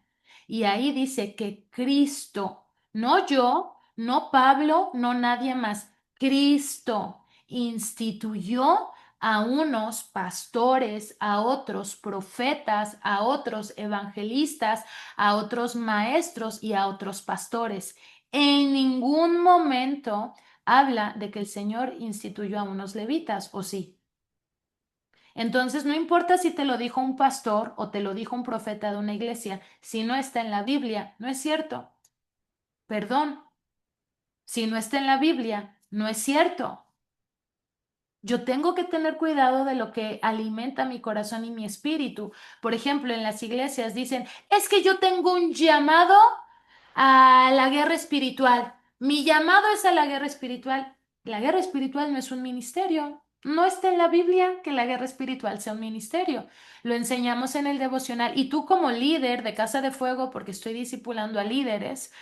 Y ahí dice que Cristo, no yo, no Pablo, no nadie más, Cristo instituyó a unos pastores, a otros profetas, a otros evangelistas, a otros maestros y a otros pastores. En ningún momento habla de que el Señor instituyó a unos levitas, ¿o sí? Entonces, no importa si te lo dijo un pastor o te lo dijo un profeta de una iglesia, si no está en la Biblia, no es cierto. Perdón, si no está en la Biblia, no es cierto. Yo tengo que tener cuidado de lo que alimenta mi corazón y mi espíritu. Por ejemplo, en las iglesias dicen, es que yo tengo un llamado a la guerra espiritual. Mi llamado es a la guerra espiritual. La guerra espiritual no es un ministerio. No está en la Biblia que la guerra espiritual sea un ministerio. Lo enseñamos en el devocional. Y tú como líder de Casa de Fuego, porque estoy discipulando a líderes,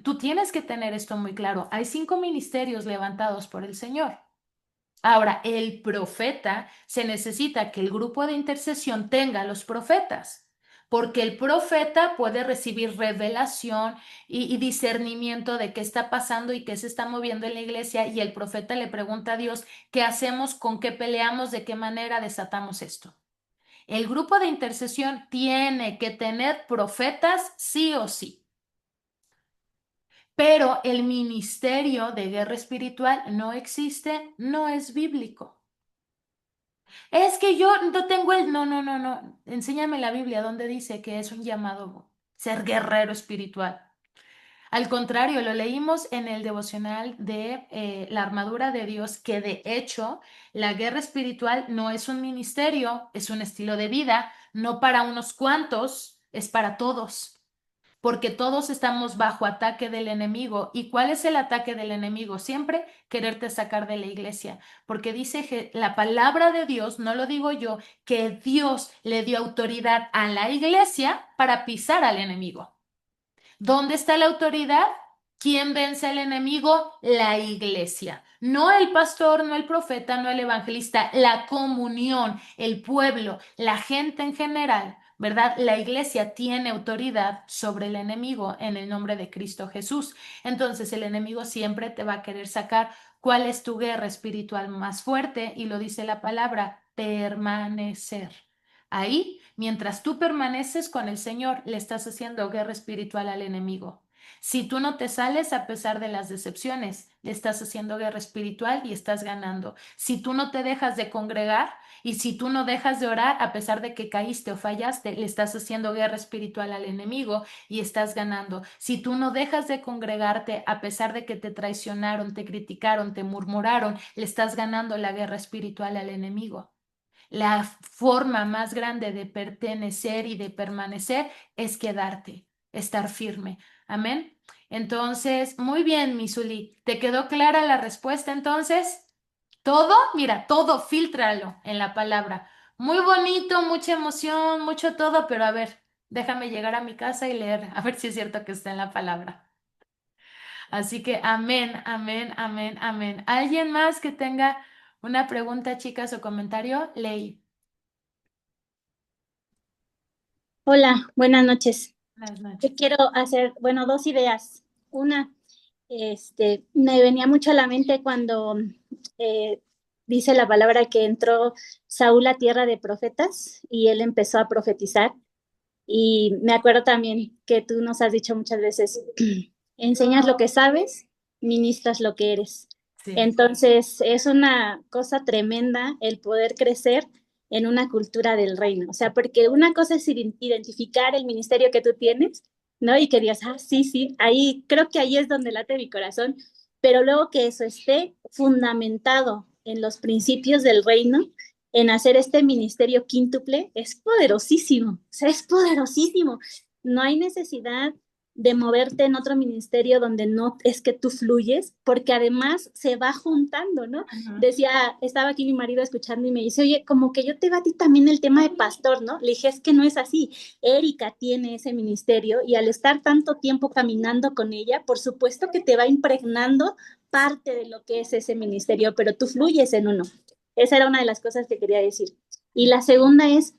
tú tienes que tener esto muy claro. Hay 5 ministerios levantados por el Señor. Ahora, el profeta se necesita que el grupo de intercesión tenga los profetas, porque el profeta puede recibir revelación y discernimiento de qué está pasando y qué se está moviendo en la iglesia, y el profeta le pregunta a Dios, ¿qué hacemos? ¿Con qué peleamos? ¿De qué manera desatamos esto? El grupo de intercesión tiene que tener profetas sí o sí. Pero el ministerio de guerra espiritual no existe, no es bíblico. Es que yo no tengo el... No, no, no, no. Enséñame la Biblia donde dice que es un llamado ser guerrero espiritual. Al contrario, lo leímos en el devocional de la armadura de Dios, que de hecho la guerra espiritual no es un ministerio, es un estilo de vida, no para unos cuantos, es para todos, porque todos estamos bajo ataque del enemigo. ¿Y cuál es el ataque del enemigo? Siempre quererte sacar de la iglesia, porque dice que la palabra de Dios, no lo digo yo, que Dios le dio autoridad a la iglesia para pisar al enemigo. ¿Dónde está la autoridad? ¿Quién vence al enemigo? La iglesia. No el pastor, no el profeta, no el evangelista, la comunión, el pueblo, la gente en general, ¿verdad? La iglesia tiene autoridad sobre el enemigo en el nombre de Cristo Jesús. Entonces el enemigo siempre te va a querer sacar cuál es tu guerra espiritual más fuerte, y lo dice la palabra, permanecer. Ahí, mientras tú permaneces con el Señor, le estás haciendo guerra espiritual al enemigo. Si tú no te sales a pesar de las decepciones, le estás haciendo guerra espiritual y estás ganando. Si tú no te dejas de congregar y si tú no dejas de orar a pesar de que caíste o fallaste, le estás haciendo guerra espiritual al enemigo y estás ganando. Si tú no dejas de congregarte a pesar de que te traicionaron, te criticaron, te murmuraron, le estás ganando la guerra espiritual al enemigo. La forma más grande de pertenecer y de permanecer es quedarte, estar firme. Amén. Entonces, muy bien, Misuli. ¿Te quedó clara la respuesta entonces? Todo, mira, todo, fíltralo en la palabra. Muy bonito, mucha emoción, mucho todo, pero a ver, déjame llegar a mi casa y leer, a ver si es cierto que está en la palabra. Así que amén, amén, amén, amén. ¿Alguien más que tenga una pregunta, chicas, o comentario? Ley. Hola, buenas noches. Buenas Yo noches. quiero hacer, bueno, dos ideas. Una, me venía mucho a la mente cuando eh, dice la palabra que entró Saúl a tierra de profetas y él empezó a profetizar. Y me acuerdo también que tú nos has dicho muchas veces, enseñas lo que sabes, ministras lo que eres. Sí. Entonces, es una cosa tremenda el poder crecer en una cultura del reino. O sea, porque una cosa es identificar el ministerio que tú tienes, ¿no? Y que digas, ah, sí, sí, ahí, creo que ahí es donde late mi corazón, pero luego que eso esté fundamentado en los principios del reino, en hacer este ministerio quíntuple, es poderosísimo, o sea, es poderosísimo. No hay necesidad de moverte en otro ministerio donde no es que tú fluyes, porque además se va juntando, ¿no? Ujú. Decía, estaba aquí mi marido escuchando y me dice, oye, como que yo te va a ti también el tema de pastor, ¿no? Le dije, es que no es así. Erika tiene ese ministerio y al estar tanto tiempo caminando con ella, por supuesto que te va impregnando parte de lo que es ese ministerio, pero tú fluyes en uno. Esa era una de las cosas que quería decir. Y la segunda es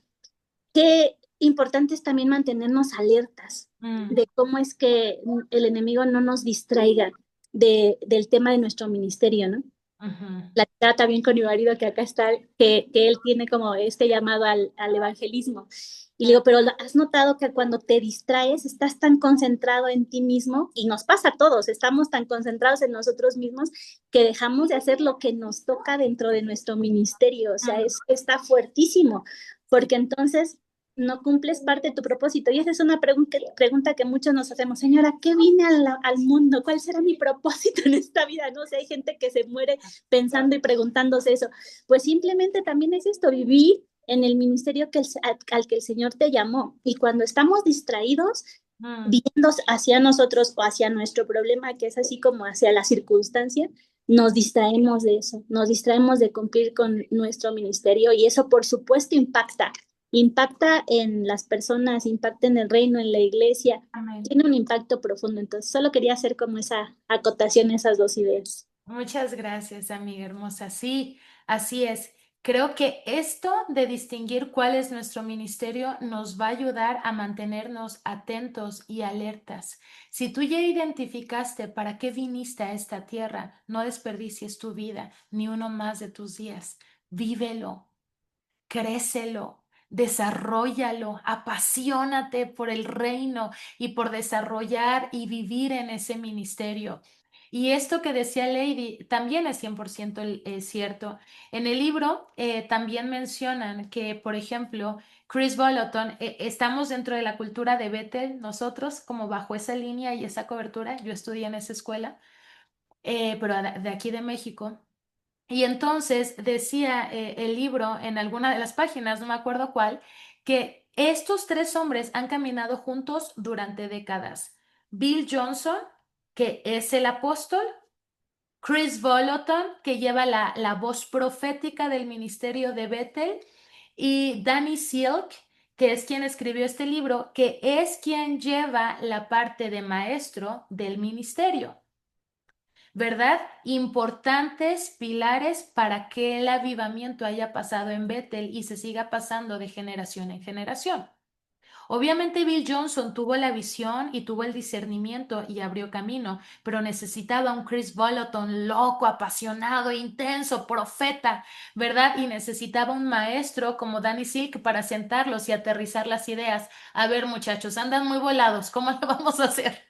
que importante es también mantenernos alertas Mm, de cómo es que el enemigo no nos distraiga del tema de nuestro ministerio, ¿no? ujú. Platicaba también con mi marido que acá está, que él tiene como este llamado al evangelismo. Y le digo, pero ¿has notado que cuando te distraes estás tan concentrado en ti mismo? Y nos pasa a todos, estamos tan concentrados en nosotros mismos que dejamos de hacer lo que nos toca dentro de nuestro ministerio. O sea, está fuertísimo, porque entonces no cumples parte de tu propósito. Y esa es una pregunta que muchos nos hacemos, señora, ¿qué vine al mundo? ¿Cuál será mi propósito en esta vida? No sé, hay gente que se muere pensando y preguntándose eso. Pues simplemente también es esto, vivir en el ministerio al que el Señor te llamó. Y cuando estamos distraídos, Mm. viendo hacia nosotros o hacia nuestro problema, que es así como hacia la circunstancia, nos distraemos de eso, nos distraemos de cumplir con nuestro ministerio y eso por supuesto impacta en las personas, impacta en el reino, en la iglesia, Amén. tiene un impacto profundo. Entonces, solo quería hacer como esa acotación, esas dos ideas. Muchas gracias, amiga hermosa. Sí, así es. Creo que esto de distinguir cuál es nuestro ministerio nos va a ayudar a mantenernos atentos y alertas. Si tú ya identificaste para qué viniste a esta tierra, no desperdicies tu vida ni uno más de tus días. Vívelo, crécelo, desarróllalo, apasionate por el reino y por desarrollar y vivir en ese ministerio. Y esto que decía Lady también es 100% cierto. En el libro también mencionan que, por ejemplo, Chris Volaton, estamos dentro de la cultura de Bethel, nosotros como bajo esa línea y esa cobertura, yo estudié en esa escuela, pero de aquí de México. Y entonces decía el libro en alguna de las páginas, no me acuerdo cuál, que estos tres hombres han caminado juntos durante décadas. Bill Johnson, que es el apóstol, Chris Volaton, que lleva la voz profética del ministerio de Bethel, y Danny Silk, que es quien escribió este libro, que es quien lleva la parte de maestro del ministerio. ¿Verdad? Importantes pilares para que el avivamiento haya pasado en Bethel y se siga pasando de generación en generación. Obviamente Bill Johnson tuvo la visión y tuvo el discernimiento y abrió camino, pero necesitaba un Chris Volaton loco, apasionado, intenso, profeta, ¿verdad? Y necesitaba un maestro como Danny Silk para sentarlos y aterrizar las ideas. A ver, muchachos, andan muy volados, ¿cómo lo vamos a hacer?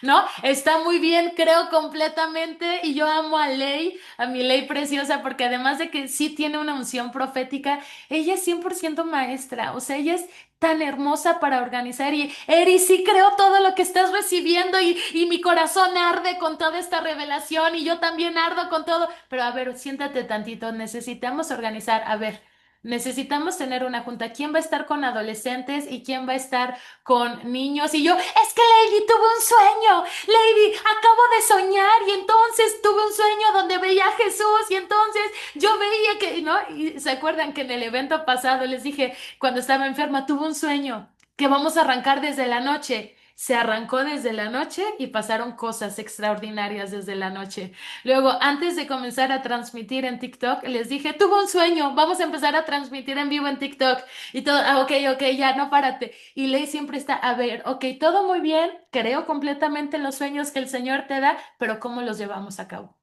¿No? Está muy bien, creo completamente, y yo amo a Ley, a mi Ley preciosa, porque además de que sí tiene una unción profética, ella es 100% maestra, o sea, ella es tan hermosa para organizar y, Eri, sí creo todo lo que estás recibiendo y mi corazón arde con toda esta revelación y yo también ardo con todo, pero a ver, siéntate tantito, necesitamos organizar, a ver. Necesitamos tener una junta. ¿Quién va a estar con adolescentes y quién va a estar con niños? Y yo, es que Lady tuvo un sueño. Lady, acabo de soñar y entonces tuve un sueño donde veía a Jesús y entonces yo veía que, ¿no? Y se acuerdan que en el evento pasado les dije, cuando estaba enferma, tuve un sueño que vamos a arrancar desde la noche. Se arrancó desde la noche y pasaron cosas extraordinarias desde la noche. Luego, antes de comenzar a transmitir en TikTok, les dije, tuve un sueño, vamos a empezar a transmitir en vivo en TikTok. Y todo, ok, ok, ya, no párate. Y Ley siempre está, a ver, ok, todo muy bien, creo completamente en los sueños que el Señor te da, pero ¿cómo los llevamos a cabo?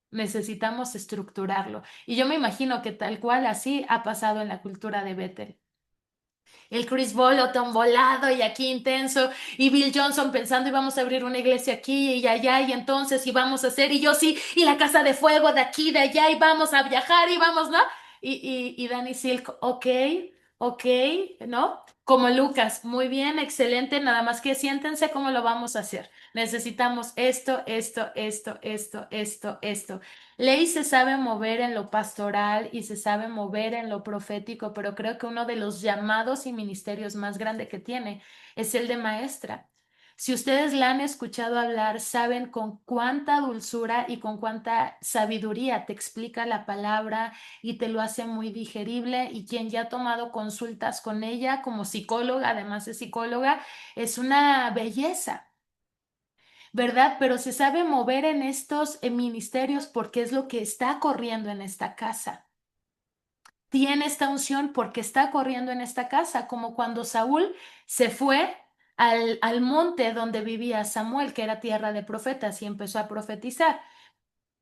Necesitamos estructurarlo. Y yo me imagino que tal cual así ha pasado en la cultura de Bethel. El Chris Bolton volado y aquí intenso, y Bill Johnson pensando y vamos a abrir una iglesia aquí y allá, y entonces y vamos a hacer, y yo sí, y la casa de fuego de aquí, de allá, y vamos a viajar y vamos, ¿no? Y Danny Silk, ok, ok, ¿no? Como Lucas, muy bien, excelente, nada más que siéntense cómo lo vamos a hacer. Necesitamos esto. Ley se sabe mover en lo pastoral y se sabe mover en lo profético, pero creo que uno de los llamados y ministerios más grande que tiene es el de maestra. Si ustedes la han escuchado hablar, saben con cuánta dulzura y con cuánta sabiduría te explica la palabra y te lo hace muy digerible. Y quien ya ha tomado consultas con ella como psicóloga, además de psicóloga, es una belleza. ¿Verdad? Pero se sabe mover en estos ministerios porque es lo que está corriendo en esta casa. Tiene esta unción porque está corriendo en esta casa, como cuando Saúl se fue al monte donde vivía Samuel, que era tierra de profetas, y empezó a profetizar.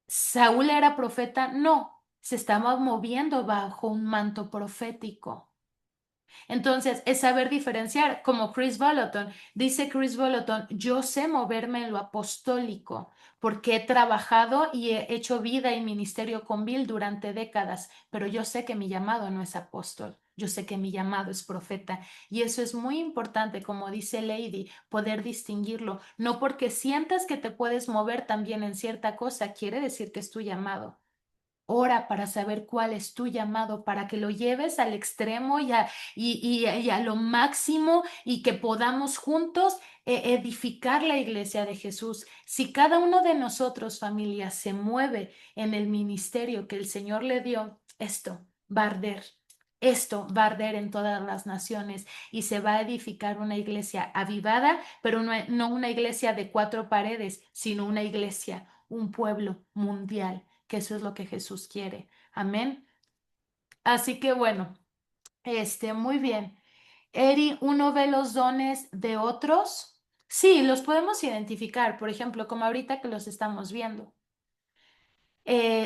¿Saúl era profeta? No, se estaba moviendo bajo un manto profético. Entonces, es saber diferenciar, como Chris Volaton. Dice Chris Volaton, yo sé moverme en lo apostólico porque he trabajado y he hecho vida y ministerio con Bill durante décadas, pero yo sé que mi llamado no es apóstol. Yo sé que mi llamado es profeta y eso es muy importante, como dice Lady, poder distinguirlo. No porque sientas que te puedes mover también en cierta cosa, quiere decir que es tu llamado. Ora para saber cuál es tu llamado, para que lo lleves al extremo y a lo máximo y que podamos juntos edificar la iglesia de Jesús. Si cada uno de nosotros, familia, se mueve en el ministerio que el Señor le dio, esto va a arder. Esto va a arder en todas las naciones y se va a edificar una iglesia avivada, pero no una iglesia de cuatro paredes, sino una iglesia, un pueblo mundial, que eso es lo que Jesús quiere. Amén. Así que bueno, muy bien. Eri, ¿uno ve los dones de otros? Sí, los podemos identificar, por ejemplo, como ahorita que los estamos viendo.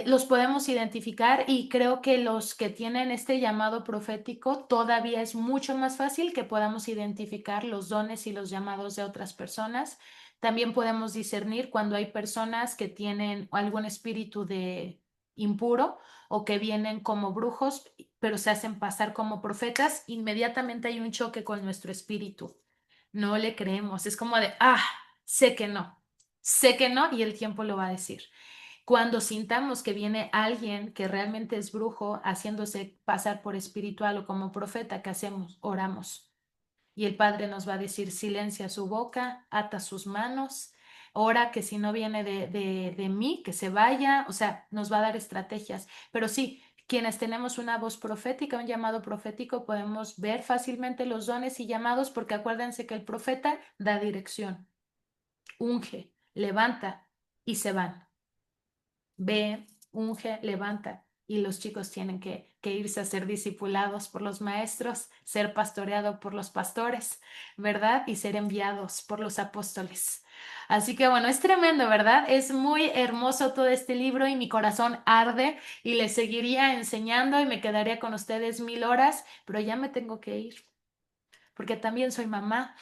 Los podemos identificar y creo que los que tienen este llamado profético todavía es mucho más fácil que podamos identificar los dones y los llamados de otras personas. También podemos discernir cuando hay personas que tienen algún espíritu de impuro o que vienen como brujos, pero se hacen pasar como profetas. Inmediatamente hay un choque con nuestro espíritu. No le creemos. Es como de, sé que no y el tiempo lo va a decir. Cuando sintamos que viene alguien que realmente es brujo haciéndose pasar por espiritual o como profeta, ¿qué hacemos? Oramos. Y el Padre nos va a decir, silencia su boca, ata sus manos, ora que si no viene de mí, que se vaya, o sea, nos va a dar estrategias. Pero sí, quienes tenemos una voz profética, un llamado profético, podemos ver fácilmente los dones y llamados porque acuérdense que el profeta da dirección, unge, levanta y se van. Ve, unge, levanta. Y los chicos tienen que irse a ser discipulados por los maestros, ser pastoreados por los pastores, ¿verdad? Y ser enviados por los apóstoles. Así que bueno, es tremendo, ¿verdad? Es muy hermoso todo este libro y mi corazón arde y les seguiría enseñando y me quedaría con ustedes 1000 horas, pero ya me tengo que ir porque también soy mamá.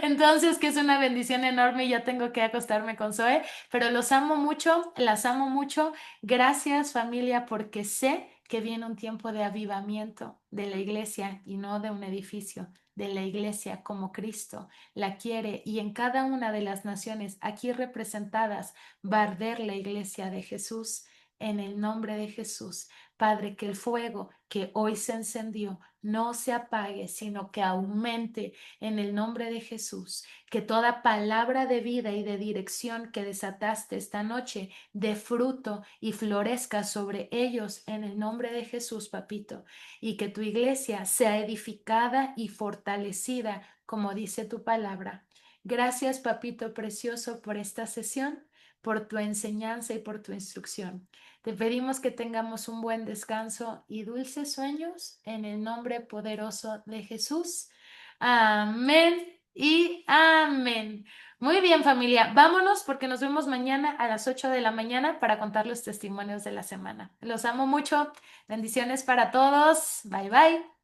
Entonces, que es una bendición enorme y ya tengo que acostarme con Zoe, pero los amo mucho, las amo mucho. Gracias familia, porque sé que viene un tiempo de avivamiento de la iglesia y no de un edificio, de la iglesia como Cristo la quiere y en cada una de las naciones aquí representadas va a arder la iglesia de Jesús en el nombre de Jesús. Padre, que el fuego que hoy se encendió no se apague, sino que aumente en el nombre de Jesús. Que toda palabra de vida y de dirección que desataste esta noche dé fruto y florezca sobre ellos en el nombre de Jesús, papito. Y que tu iglesia sea edificada y fortalecida, como dice tu palabra. Gracias, papito precioso, por esta sesión, por tu enseñanza y por tu instrucción. Te pedimos que tengamos un buen descanso y dulces sueños en el nombre poderoso de Jesús. Amén y amén. Muy bien, familia. Vámonos porque nos vemos mañana a las 8 de la mañana para contar los testimonios de la semana. Los amo mucho. Bendiciones para todos. Bye bye.